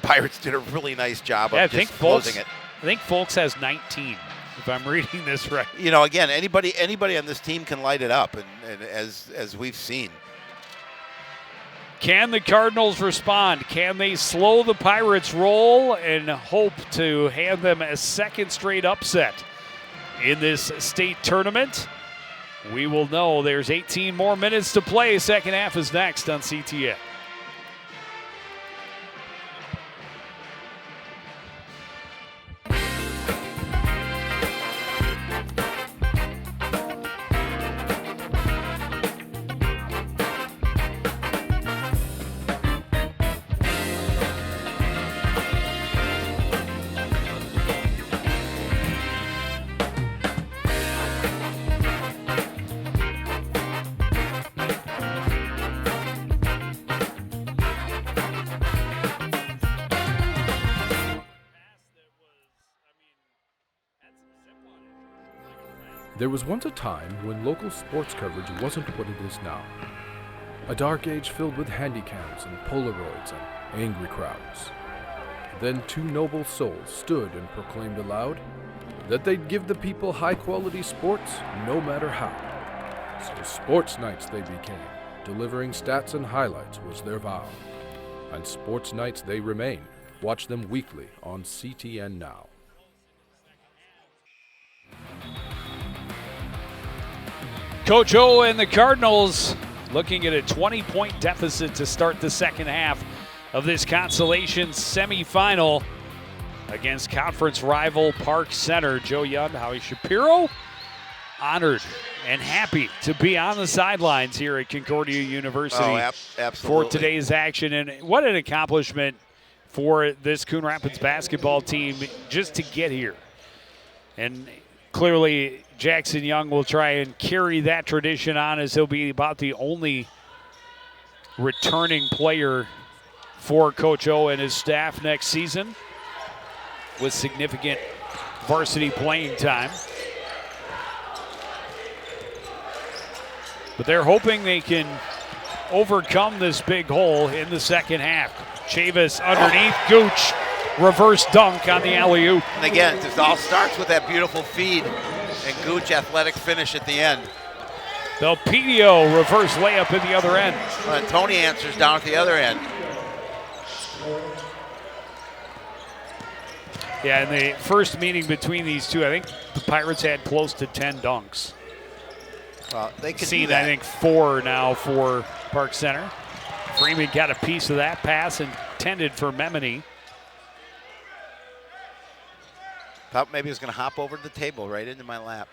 Pirates did a really nice job of just closing it. I think Folks has 19, if I'm reading this right. You know, again, anybody on this team can light it up, and as we've seen. Can the Cardinals respond? Can they slow the Pirates' roll and hope to hand them a second straight upset in this state tournament? We will know. There's 18 more minutes to play. Second half is next on CTN. There was once a time when local sports coverage wasn't what it is now. A dark age filled with handycams and Polaroids and angry crowds. Then 2 noble souls stood and proclaimed aloud that they'd give the people high-quality sports no matter how. So Sports Nights they became. Delivering stats and highlights was their vow. And Sports Nights they remain. Watch them weekly on CTN Now. Coach O and the Cardinals looking at a 20-point deficit to start the second half of this consolation semifinal against conference rival Park Center. Joe Young, Howie Shapiro, honored and happy to be on the sidelines here at Concordia University for today's action. And what an accomplishment for this Coon Rapids basketball team just to get here. And clearly Jackson Young will try and carry that tradition on, as he'll be about the only returning player for Coach O and his staff next season with significant varsity playing time. But they're hoping they can overcome this big hole in the second half. Chavis underneath, Gooch, reverse dunk on the alley-oop. And again, this all starts with that beautiful feed and Gooch athletic finish at the end. Delpedio reverse layup at the other end. And Tony answers down at the other end. Yeah, in the first meeting between these two, I think the Pirates had close to 10 dunks. Well, they could seen, I think, 4 now for Park Center. Freeman got a piece of that pass intended for Memini. Thought maybe he was going to hop over to the table right into my lap.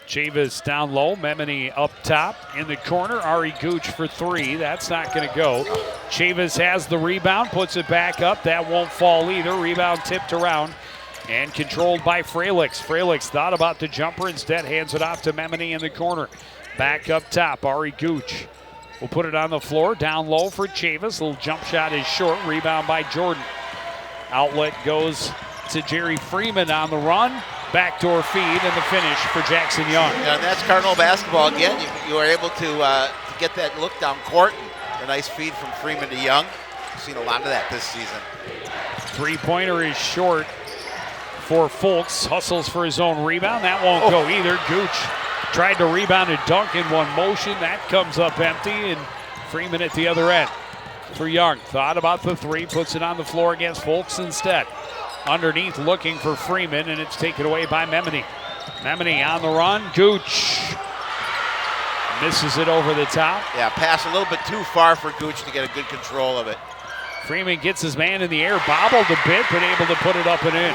Chavis down low, Memini up top in the corner. Ari Gooch for 3. That's not going to go. Chavis has the rebound, puts it back up. That won't fall either. Rebound tipped around and controlled by Fralix. Fralix thought about the jumper, instead hands it off to Memini in the corner. Back up top, Ari Gooch will put it on the floor, down low for Chavis. Little jump shot is short, rebound by Jordan. Outlet goes to Jerry Freeman on the run. Backdoor feed and the finish for Jackson Young. Yeah, and that's Cardinal basketball again. You are able to get that look down court. A nice feed from Freeman to Young. We've seen a lot of that this season. Three-pointer is short for Fultz. Hustles for his own rebound. That won't go either. Gooch tried to rebound and dunk in one motion. That comes up empty, and Freeman at the other end for Young. Thought about the 3, puts it on the floor against Fultz instead. Underneath looking for Freeman, and it's taken away by Memini. Memini on the run. Gooch misses it over the top. Yeah, pass a little bit too far for Gooch to get a good control of it. Freeman gets his man in the air, bobbled a bit, but able to put it up and in.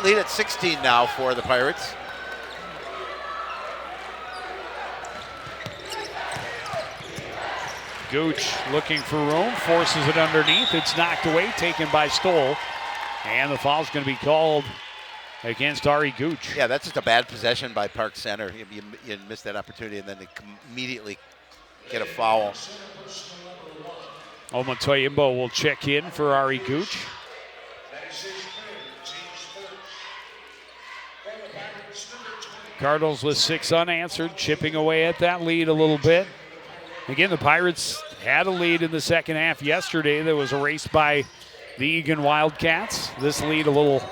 Lead at 16 now for the Pirates. Gooch looking for room, forces it underneath. It's knocked away, taken by Stoll. And the foul's going to be called against Ari Gooch. Yeah, that's just a bad possession by Park Center. You missed that opportunity, and then they immediately get a foul. Omotoyimbo will check in for Ari Gooch. Cardinals with 6 unanswered, chipping away at that lead a little bit. Again, the Pirates had a lead in the second half yesterday that was erased by the Egan Wildcats. This lead a little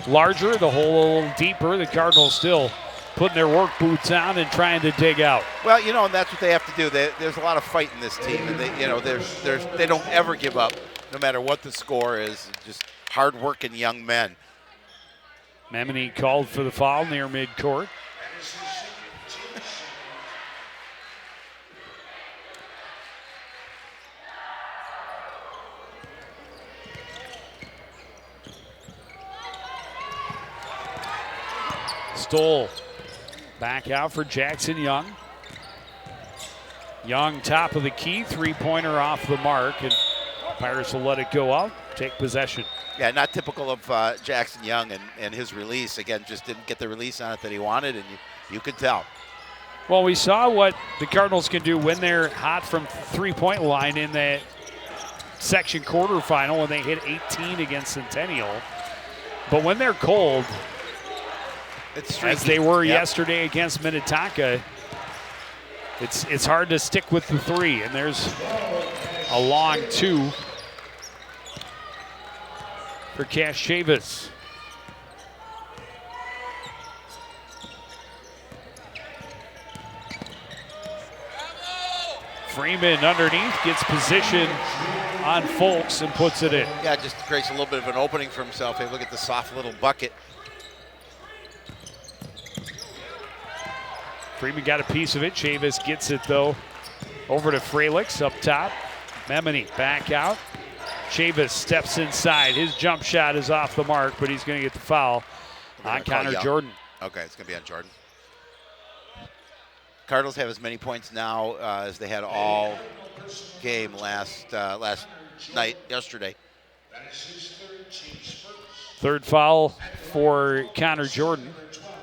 larger, the hole a little deeper. The Cardinals still putting their work boots on and trying to dig out. Well, and that's what they have to do. There's a lot of fight in this team, and they don't ever give up, no matter what the score is. Just hard-working young men. Memini called for the foul near midcourt. Stoll back out for Jackson Young. Young top of the key, 3-pointer off the mark, and Pirates will let it go out, take possession. Yeah, not typical of Jackson Young and his release. Again, just didn't get the release on it that he wanted, and you could tell. Well, we saw what the Cardinals can do when they're hot from three-point line in the section quarterfinal when they hit 18 against Centennial. But when they're cold, as they were yesterday against Minnetonka, it's hard to stick with the 3. And there's a long 2 for Cash Chavis. Freeman underneath, gets position on Fultz and puts it in. Yeah, just creates a little bit of an opening for himself. Hey, look at the soft little bucket. Freeman got a piece of it. Chavis gets it, though, over to Fralix up top. Memini back out. Chavis steps inside. His jump shot is off the mark, but he's going to get the foul on Connor Jordan. Okay, it's going to be on Jordan. Cardinals have as many points now as they had all game last night yesterday. That is his third, team's first. Third foul for Connor Jordan. Number 12,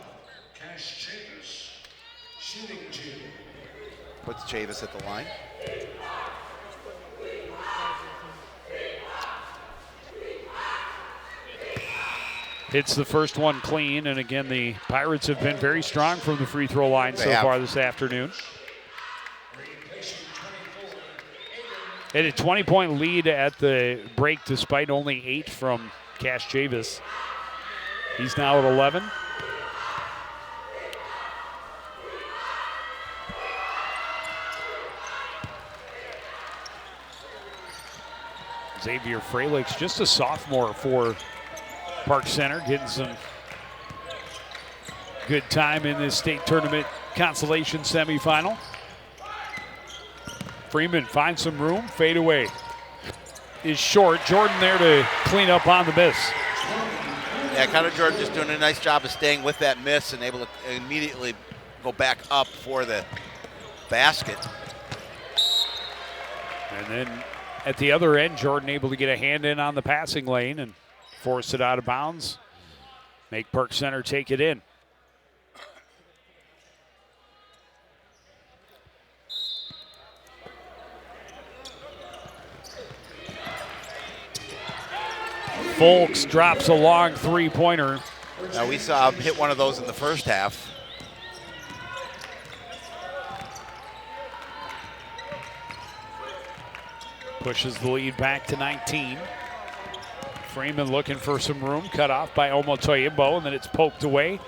Cash Chavis, shooting two. Puts Chavis at the line. Hits the first one clean, and again, the Pirates have been very strong from the free throw line so far this afternoon. They had a 20-point lead at the break despite only 8 from Cash Chavis. He's now at 11. Xavier Frelick's just a sophomore for Park Center, getting some good time in this state tournament consolation semifinal. Freeman finds some room, fade away is short. Jordan there to clean up on the miss. Yeah, Connor Jordan just doing a nice job of staying with that miss and able to immediately go back up for the basket. And then at the other end, Jordan able to get a hand in on the passing lane and force it out of bounds. Make Park Center take it in. Folks drops a long three-pointer. Now we saw him hit one of those in the first half. Pushes the lead back to 19. Freeman looking for some room, cut off by Omotoyimbo, and then it's poked away.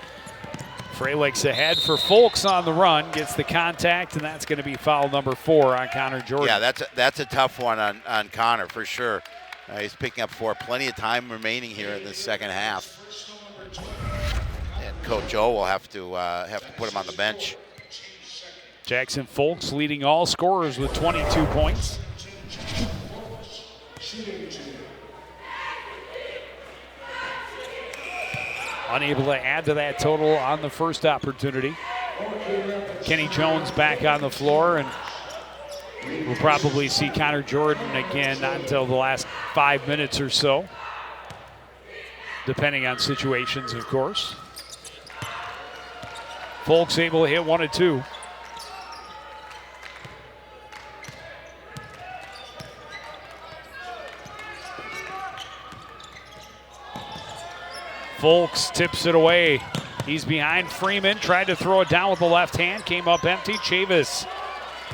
Frelick's ahead for Folks on the run, gets the contact, and that's going to be foul number 4 on Connor Jordan. Yeah, that's a tough one on Connor for sure. He's picking up 4. Plenty of time remaining here in the second half. And Coach O will have to put him on the bench. Jackson Folks leading all scorers with 22 points. Unable to add to that total on the first opportunity. Kenny Jones back on the floor, and we'll probably see Connor Jordan again not until the last 5 minutes or so, depending on situations, of course. Folks able to hit 1 and 2. Folks tips it away. He's behind Freeman, tried to throw it down with the left hand, came up empty. Chavis,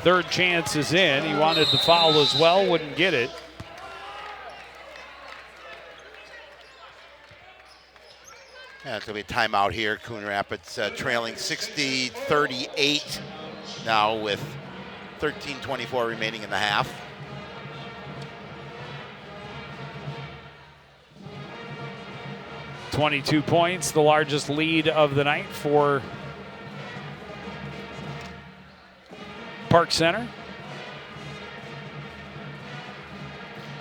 third chance is in. He wanted the foul as well, wouldn't get it. Yeah, it's going to be a timeout here. Coon Rapids trailing 60-38 now with 13:24 remaining in the half. .22 points, the largest lead of the night for Park Center.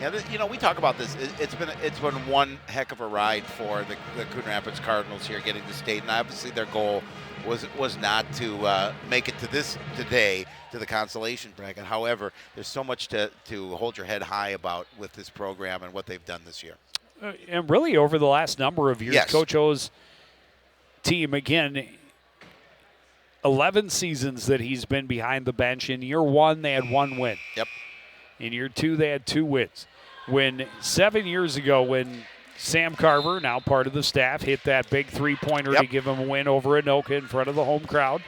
Yeah, you know, we talk about this. It's been one heck of a ride for the Coon Rapids Cardinals here getting to state, and obviously their goal was not to make it to today to the consolation bracket. However, there's so much to hold your head high about with this program and what they've done this year. And really over the last number of years, yes. Coach O's team, again, 11 seasons that he's been behind the bench. In year 1, they had 1 win. Yep. In year 2, they had 2 wins. When 7 years ago, when Sam Carver, now part of the staff, hit that big three-pointer to give him a win over Anoka in front of the home crowd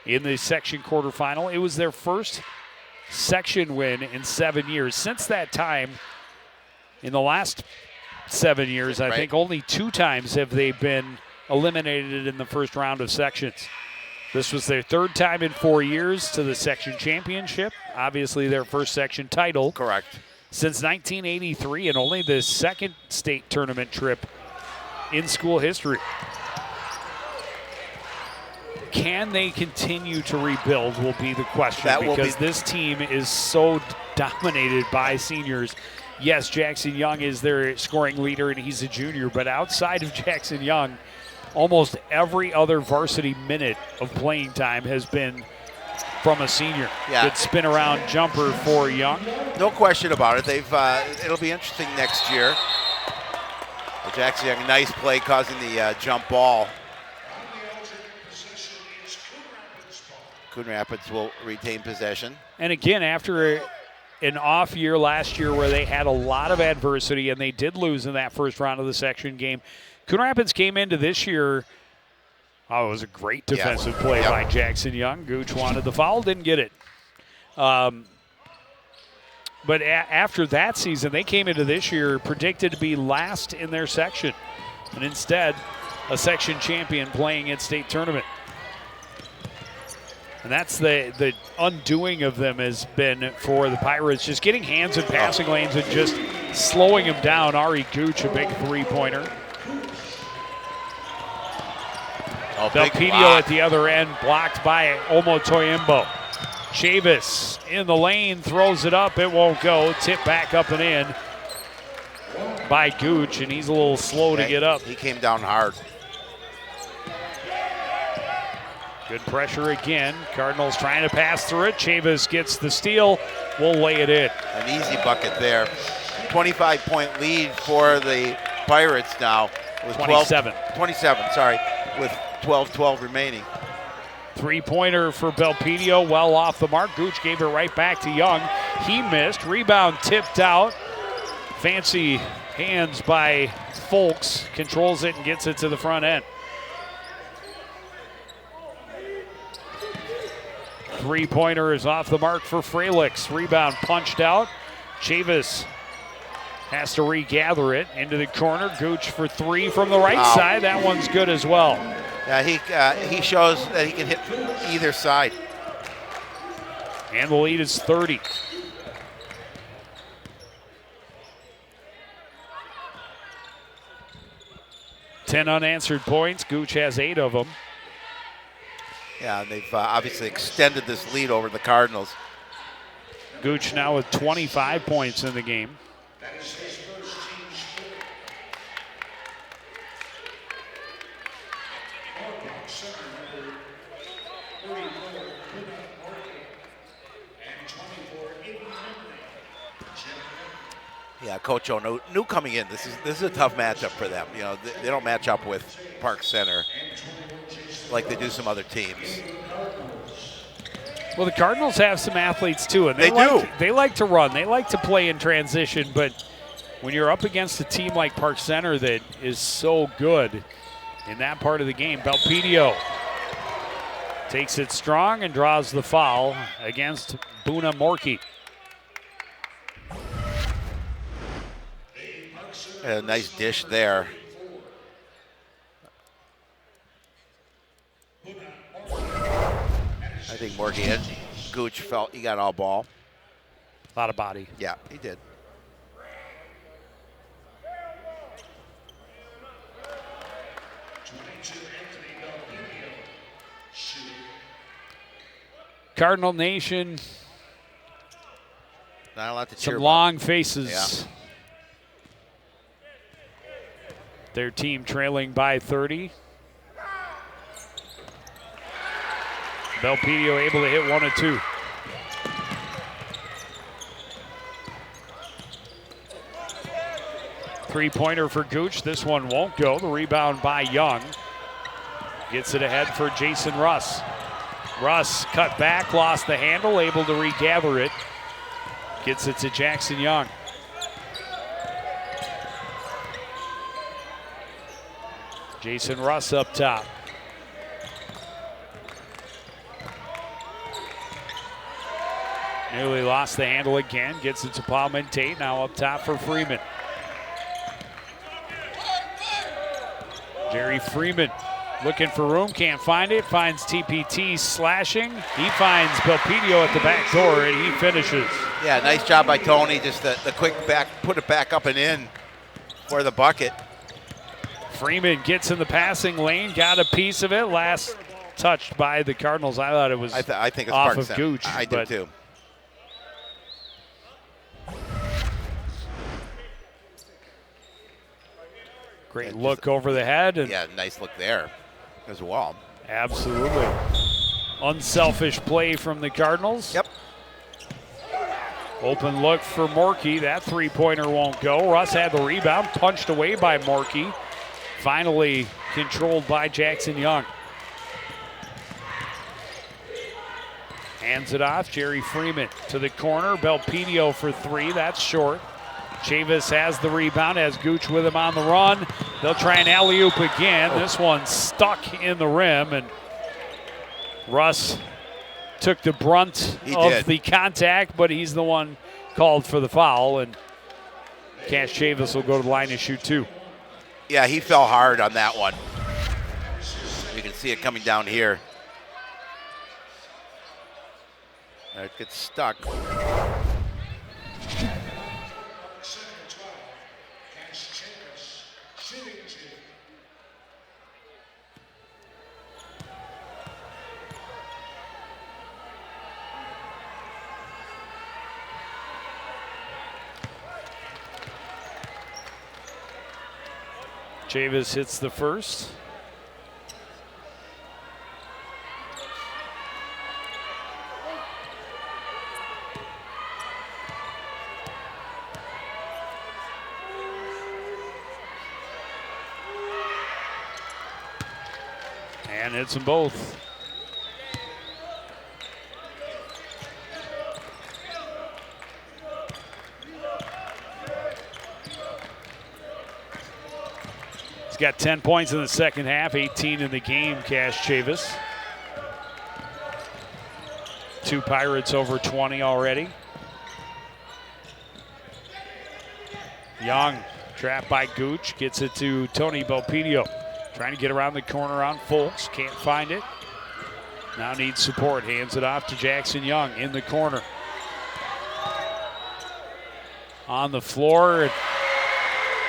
in the section quarterfinal, it was their first section win in 7 years. Since that time, in the last 7 years, I think only 2 times have they been eliminated in the first round of sections. This was their 3rd time in 4 years to the section championship. Obviously their first section title. Correct. Since 1983, and only the 2nd state tournament trip in school history. Can they continue to rebuild will be the question, because this team is so dominated by seniors. Yes, Jackson Young is their scoring leader, and he's a junior, but outside of Jackson Young, almost every other varsity minute of playing time has been from a senior. Yeah. Good spin around jumper for Young. No question about it. It'll be interesting next year. Jackson Young, nice play causing the jump ball. Coon Rapids will retain possession. And again, after an off year last year where they had a lot of adversity and they did lose in that first round of the section game, Coon Rapids came into this year. Oh, it was a great defensive play by Jackson Young. Gooch wanted the foul, didn't get it. But after that season, they came into this year predicted to be last in their section. And instead, a section champion playing at state tournament. And that's the undoing of them has been for the Pirates, just getting hands in passing lanes and just slowing them down. Ari Gooch, a big three-pointer. Belpedio at the other end, blocked by Omo Toyimbo. Chavis in the lane, throws it up. It won't go. Tip back up and in by Gooch, and he's a little slow to get up. He came down hard. Good pressure again. Cardinals trying to pass through it. Chavis gets the steal. We'll lay it in. An easy bucket there. 25-point lead for the Pirates now. With 27. 27, sorry, with 12-12 remaining. Three-pointer for Belpedio, well off the mark. Gooch gave it right back to Young. He missed. Rebound tipped out. Fancy hands by Folks. Controls it and gets it to the front end. Three-pointer is off the mark for Fralix. Rebound punched out. Chavis has to regather it into the corner. Gooch for three from the right side. That one's good as well. Yeah, he shows that he can hit either side. And the lead is 30. Ten unanswered points. Gooch has 8 of them. Yeah, and they've obviously extended this lead over the Cardinals. Gooch now with 25 points in the game. That is his first team score. Norfolk center number 34, Kuna Markey, and 24, Aiden Henry. Yeah, Coach O knew coming in. This is a tough matchup for them. You know, they don't match up with Park Center like they do some other teams. Well, the Cardinals have some athletes too, and They do. They like to run. They like to play in transition, but when you're up against a team like Park Center that is so good in that part of the game, Belpedio takes it strong and draws the foul against Buna Morkey. A nice dish there. I think Morkey hit. Gooch felt he got all ball. A lot of body. Yeah, he did. Cardinal Nation, Not a lot to cheer some about. long faces. Yeah. Their team trailing by 30. Belpedio able to hit 1 and 2. Three-pointer for Gooch. This one won't go. The rebound by Young. Gets it ahead for Jason Russ. Russ cut back, lost the handle, able to regather it. Gets it to Jackson Young. Jason Russ up top. Nearly lost the handle again. Gets it to Palman Tate. Now up top for Freeman. Jerry Freeman looking for room. Can't find it. Finds TPT slashing. He finds Belpedio at the back door, and he finishes. Yeah, nice job by Tony. Just the quick back, put it back up and in for the bucket. Freeman gets in the passing lane. Got a piece of it. Last touched by the Cardinals. I thought it was I think it's off Park of Center. Gooch. I do too. Great look over the head. And Yeah, nice look there as well. absolutely. Unselfish play from the Cardinals. Yep. Open look for Morkey. That three-pointer won't go. Russ had the rebound, punched away by Morkey. Finally controlled by Jackson Young. Hands it off. Jerry Freeman to the corner. Belpedio for three. That's short. Chavis has the rebound, has Gooch with him on the run. They'll try an alley-oop again. This one's stuck in the rim, and Russ took the brunt of the contact, but he's the one called for the foul, and Cash Chavis will go to the line and shoot two. Yeah, he fell hard on that one. You can see it coming down here. It gets stuck. Chavis hits the first. And hits them both. He's got 10 points in the second half, 18 in the game, Cash Chavis. 2 Pirates over 20 already. Young, trapped by Gooch, gets it to Tony Belpedio. Trying to get around the corner on Fultz, can't find it. Now needs support, hands it off to Jackson Young in the corner. On the floor,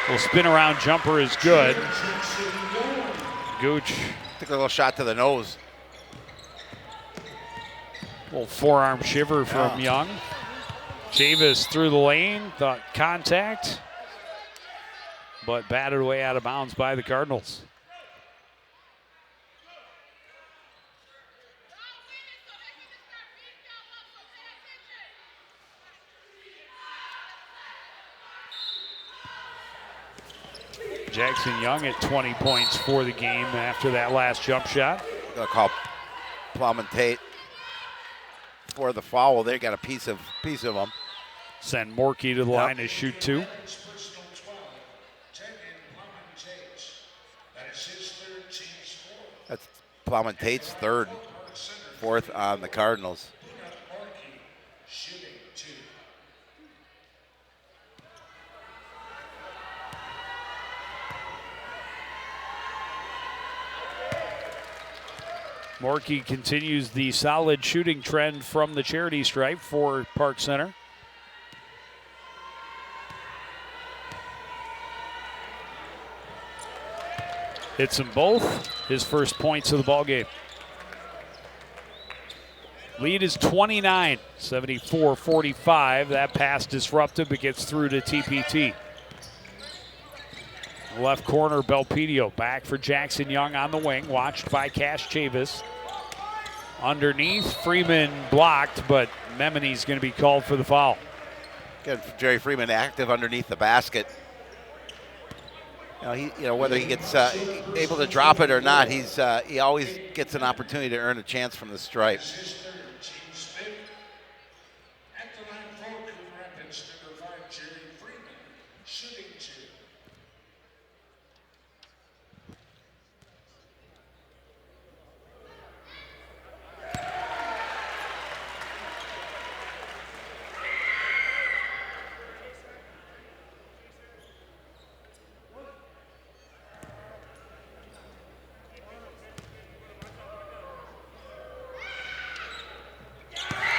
little spin around jumper is good. Gooch. Took a little shot to the nose. Little forearm shiver from Young. Chavis through the lane, thought contact, but batted away out of bounds by the Cardinals. Jackson Young at 20 points for the game after that last jump shot. Gonna call Plum and Tate for the foul. They got a piece of them. Send Morkey to the line to shoot two. That's Plum and Tate's third, fourth on the Cardinals. Morkey continues the solid shooting trend from the charity stripe for Park Center. Hits them both. His first points of the ball game. Lead is 29, 74-45. That pass disrupted, but gets through to TPT. Left corner, Belpedio back for Jackson Young on the wing, watched by Cash Chavis. Underneath, Freeman blocked, but Memoni's going to be called for the foul. Good for Jerry Freeman, active underneath the basket. Whether he gets able to drop it or not, he always gets an opportunity to earn a chance from the stripe.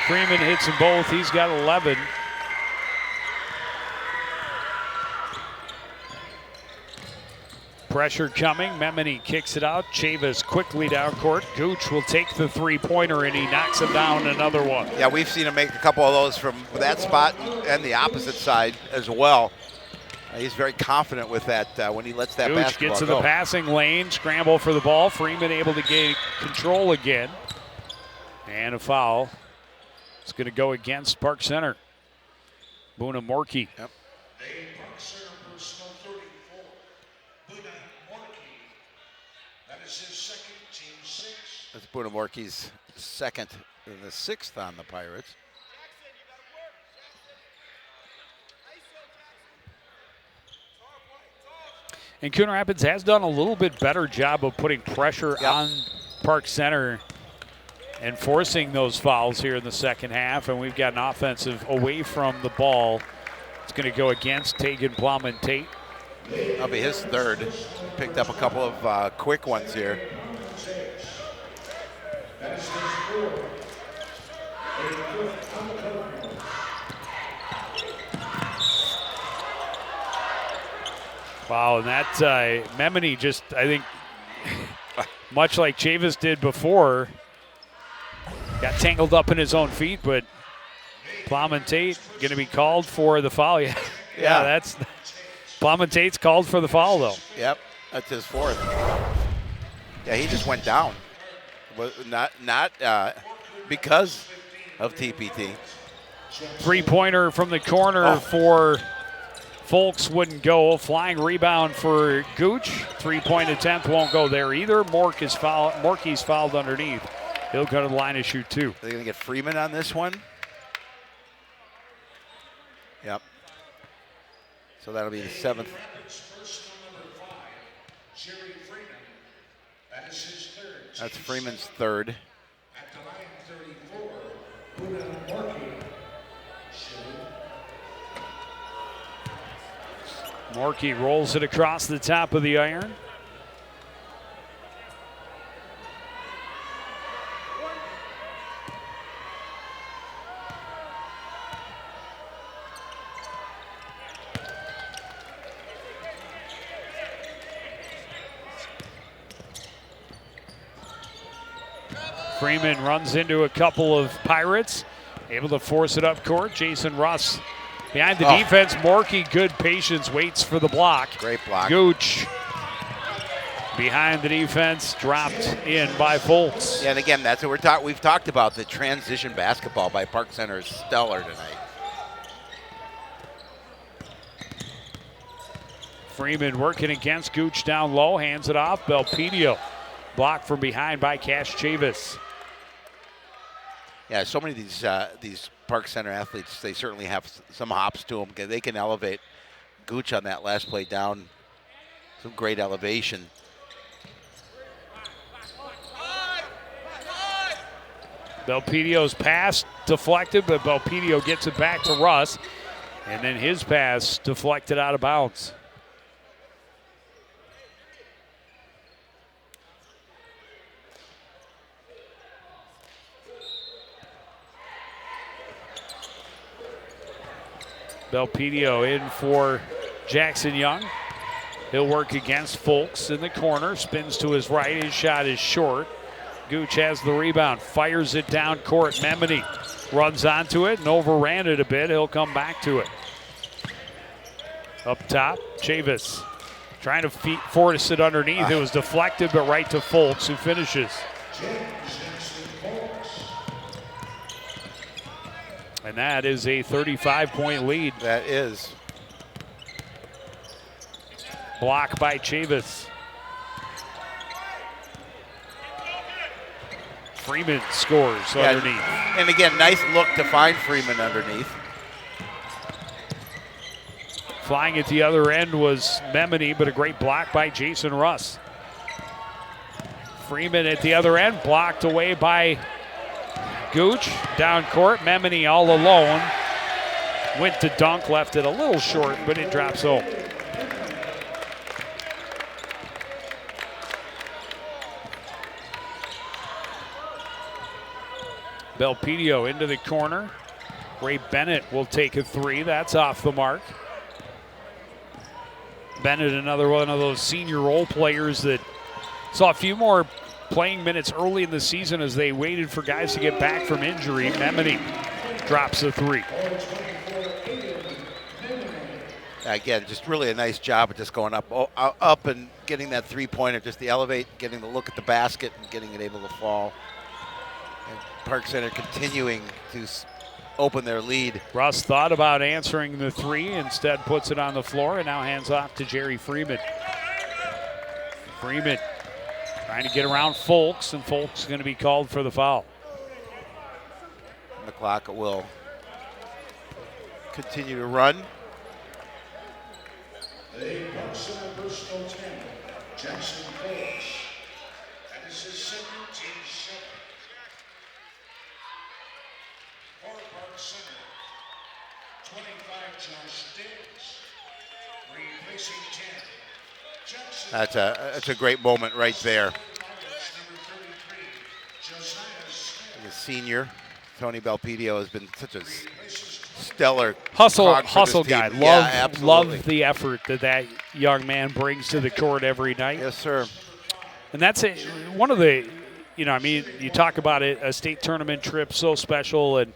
Freeman hits them both. He's got 11. Pressure coming. Memoni kicks it out. Chavis quickly down court. Gooch will take the three-pointer, and he knocks him down another one. Yeah, we've seen him make a couple of those from that spot and the opposite side as well. He's very confident with that when he lets that Gooch basketball gets to go. the passing lane, scramble for the ball. Freeman able to gain control again. And a foul. It's going to go against Park Center. Boona Morkey. Yep. A Park Center personal 34. Boona Morkey. That is his second, team 6. That's Boona Morkey's second and the 6th on the Pirates. And Coon Rapids has done a little bit better job of putting pressure on Park Center and forcing those fouls here in the second half. And we've got an offensive away from the ball. It's going to go against Tegan Plowman-Tate. That'll be his third. Picked up a couple of quick ones here. That is his 4th. Wow, and that Memini just, I think, much like Chavis did before, got tangled up in his own feet, but Plowman-Tate going to be called for the foul. Yeah, that's Plowman-Tate's called for the foul, though. Yep, that's his 4th. Yeah, he just went down. Not because of TPT. Three-pointer from the corner for Folks wouldn't go. Flying rebound for Gooch. Three-point attempt won't go there either. Morkey's fouled underneath. He'll go to the line to shoot 2. Are they going to get Freeman on this one? Yep. So that'll be the 7th. That's Freeman's 3rd. At the line 34, Boona Morkey. Morkey rolls it across the top of the iron. Freeman runs into a couple of Pirates, able to force it up court. Jason Russ behind the defense. Morkey, good patience, waits for the block. Great block. Gooch behind the defense, dropped in by Foltz. Yeah, and again, that's what we've talked about. The transition basketball by Park Center is stellar tonight. Freeman working against Gooch down low, hands it off. Belpedio blocked from behind by Cash Chavis. Yeah, so many of these Park Center athletes, they certainly have some hops to them. They can elevate. Gooch on that last play down, some great elevation. Belpedio's pass deflected, but Belpedio gets it back to Russ. And then his pass deflected out of bounds. Belpedio in for Jackson Young. He'll work against Folks in the corner. Spins to his right. His shot is short. Gooch has the rebound. Fires it down court. Memini runs onto it and overran it a bit. He'll come back to it. Up top, Chavis trying to force it underneath. It was deflected, but right to Folks, who finishes. And that is a 35-point lead. That is. Block by Chavis. Freeman scores underneath. And again, nice look to find Freeman underneath. Flying at the other end was Memini, but a great block by Jason Russ. Freeman at the other end, blocked away by Gooch. Down court, Memini all alone. Went to dunk, left it a little short, but it drops home. Belpedio into the corner. Ray Bennett will take a three. That's off the mark. Bennett, another one of those senior role players that saw a few more playing minutes early in the season as they waited for guys to get back from injury. Memini drops a three. Again, just really a nice job of just going up and getting that three-pointer, just the elevate, getting the look at the basket and getting it able to fall. Park Center continuing to open their lead. Russ thought about answering the three, instead puts it on the floor, and now hands off to Jerry Freeman. Freeman trying to get around Folks, and Folks is going to be called for the foul. And the clock will continue to run. The Park Center personal 10, Jackson Folks. That is his second team shot. For Park Center, 25, Josh Diggs. Replacing 10, Jackson. That's a great moment right there. Number 33, Josiah Smith. The senior, Tony Belpedio, has been such a stellar Hustle cog for this team. guy. Yeah, Love the effort that young man brings to the court every night. Yes, sir. And that's one of the, you talk about it, a state tournament trip so special, and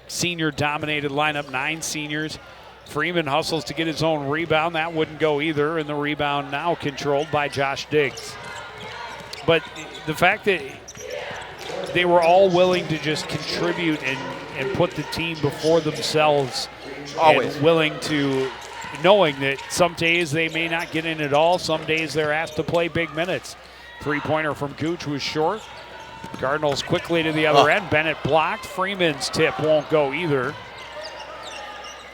senior-dominated lineup, 9 seniors. Freeman hustles to get his own rebound. That wouldn't go either, and the rebound now controlled by Josh Diggs. But the fact that they were all willing to just contribute and put the team before themselves. Always. And willing to, knowing that some days they may not get in at all, some days they're asked to play big minutes. Three-pointer from Gooch was short. Cardinals quickly to the other end. Bennett blocked. Freeman's tip won't go either.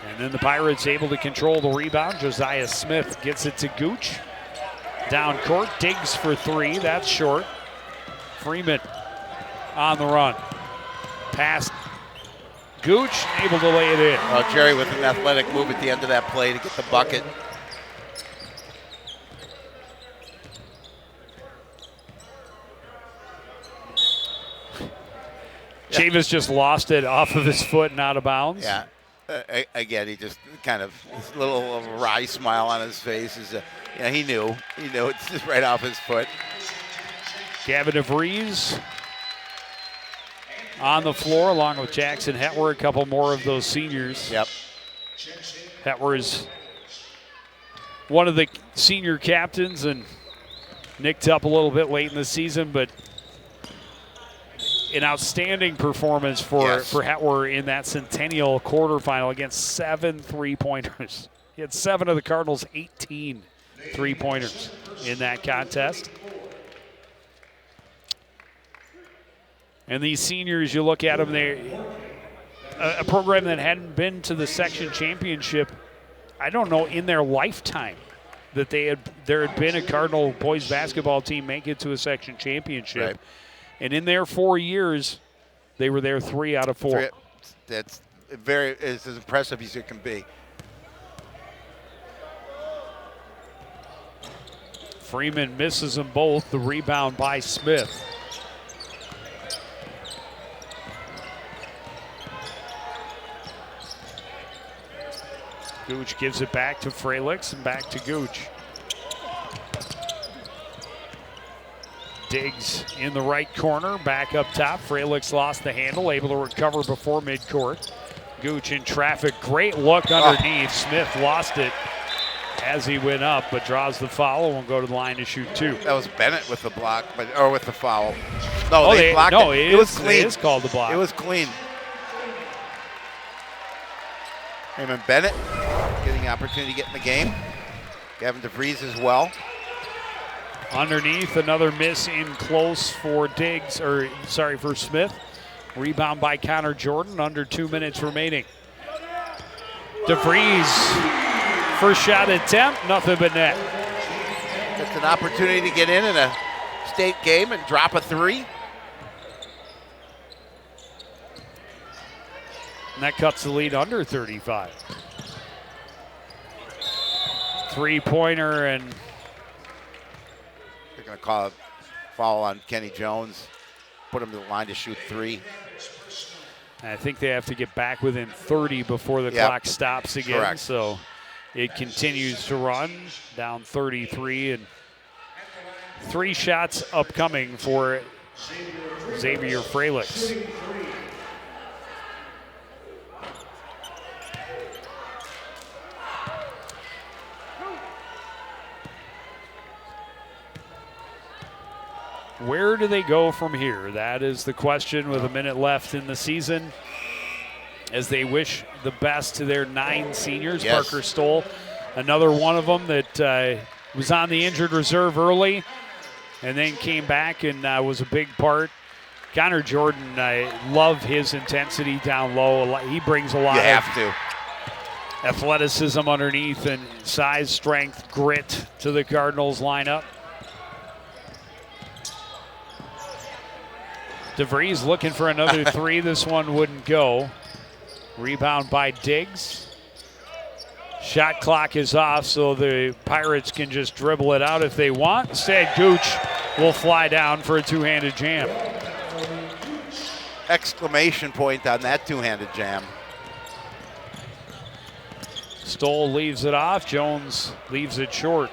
And then the Pirates able to control the rebound. Josiah Smith gets it to Gooch. Down court, Diggs for 3. That's short. Freeman on the run. Pass. Gooch able to lay it in. Oh, Jerry with an athletic move at the end of that play to get the bucket. Chavis just lost it off of his foot and out of bounds. Yeah. Again, he just kind of, this little wry smile on his face. He knew it's just right off his foot. Gavin DeVries on the floor along with Jackson Hetwer, a couple more of those seniors. Yep. Hetwer is one of the senior captains and nicked up a little bit late in the season, but an outstanding performance for Hetwer in that Centennial quarterfinal against 7 3-pointers. He had 7 of the Cardinals' 18 3-pointers in that contest. And these seniors, you look at them, they're a program that hadn't been to the section championship, I don't know, in their lifetime that there had been a Cardinal boys basketball team make it to a section championship. Right. And in their 4 years, they were there 3 out of 4. That's it's as impressive as it can be. Freeman misses them both. The rebound by Smith. Gooch gives it back to Fralix and back to Gooch. Diggs in the right corner, back up top. Fralix lost the handle, able to recover before midcourt. Gooch in traffic, great look underneath. Smith lost it as he went up, but draws the foul and will go to the line to shoot 2. That was Bennett with the block, or with the foul. No, they blocked it. It was clean. It is called the block. It was clean. Raymond Bennett getting the opportunity to get in the game. Gavin DeVries as well. Underneath, another miss in close for for Smith. Rebound by Connor Jordan, under 2 minutes remaining. DeVries, first shot attempt, nothing but net. It's an opportunity to get in a state game and drop a 3. And that cuts the lead under 35. 3-pointer, and they're going to call a foul on Kenny Jones, put him to the line to shoot 3. I think they have to get back within 30 before the clock stops again. Correct. So it continues to run down 33, and 3 shots upcoming for Xavier Fralix. where do they go from here? That is the question with a minute left in the season, as they wish the best to their 9 seniors. Yes. Parker Stoll, another one of them that was on the injured reserve early and then came back and was a big part. Connor Jordan, I love his intensity down low. He brings a lot You of have to. athleticism underneath and size, strength, grit to the Cardinals lineup. DeVries looking for another 3. This one wouldn't go. Rebound by Diggs. Shot clock is off, so the Pirates can just dribble it out if they want. Instead, Gooch will fly down for a two-handed jam. Exclamation point on that two-handed jam. Stoll leaves it off. Jones leaves it short.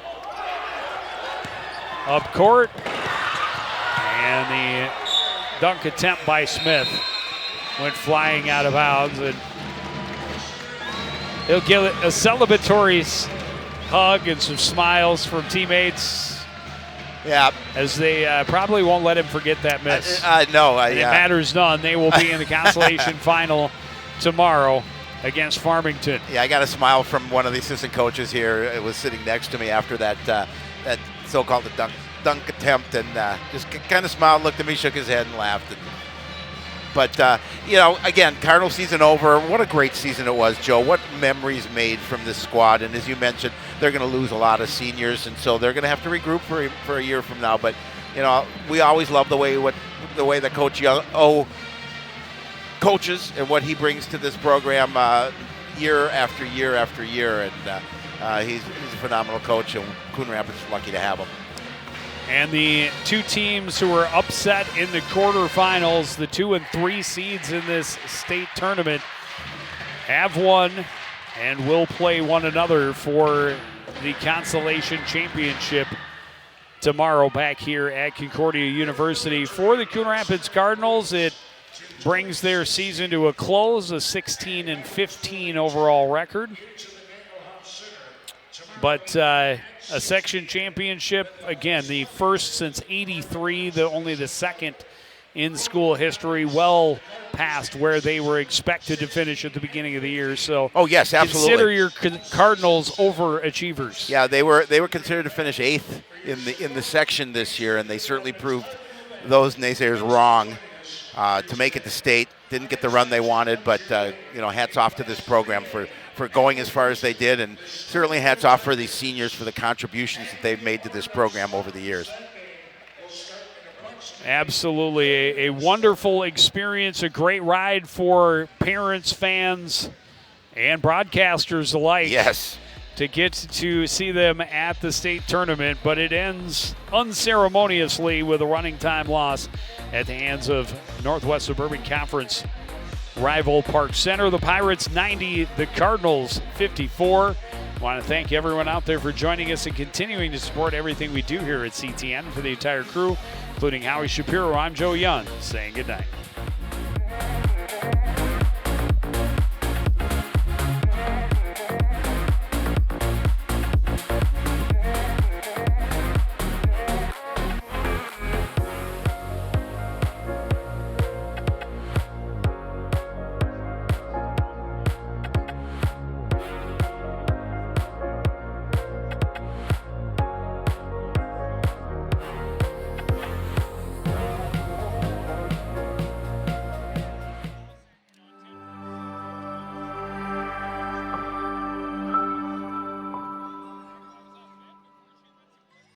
Up court. And the dunk attempt by Smith went flying out of bounds. And he'll give it a celebratory hug and some smiles from teammates, Yeah. as they probably won't let him forget that miss. No. And it matters none. They will be in the consolation final tomorrow against Farmington. Yeah, I got a smile from one of the assistant coaches here. It was sitting next to me after that that so-called dunk attempt, and just kind of smiled, looked at me, shook his head, and laughed. But, again, Cardinal season over. What a great season it was, Joe. What memories made from this squad. And as you mentioned, they're going to lose a lot of seniors, and so they're going to have to regroup for a year from now. But, we always love the way that Coach Young coaches and what he brings to this program year after year after year. And he's a phenomenal coach, and Coon Rapids is lucky to have him. And the 2 teams who were upset in the quarterfinals, the 2 and 3 seeds in this state tournament, have won and will play one another for the Consolation Championship tomorrow back here at Concordia University. For the Coon Rapids Cardinals, it brings their season to a close, a 16-15 overall record. But a section championship, again, the first since '83, only the second in school history, well past where they were expected to finish at the beginning of the year. So, oh yes, absolutely. Consider your Cardinals overachievers. Yeah, they were considered to finish 8th in the section this year, and they certainly proved those naysayers wrong. To make it to state, didn't get the run they wanted, but hats off to this program for going as far as they did, and certainly hats off for these seniors for the contributions that they've made to this program over the years. Absolutely. A wonderful experience, a great ride for parents, fans, and broadcasters alike. Yes. To get to see them at the state tournament, but it ends unceremoniously with a running time loss at the hands of Northwest Suburban Conference rival Park Center. The Pirates 90, the Cardinals 54. I want to thank everyone out there for joining us and continuing to support everything we do here at CTN. For the entire crew, including Howie Shapiro, I'm Joe Young, saying good night.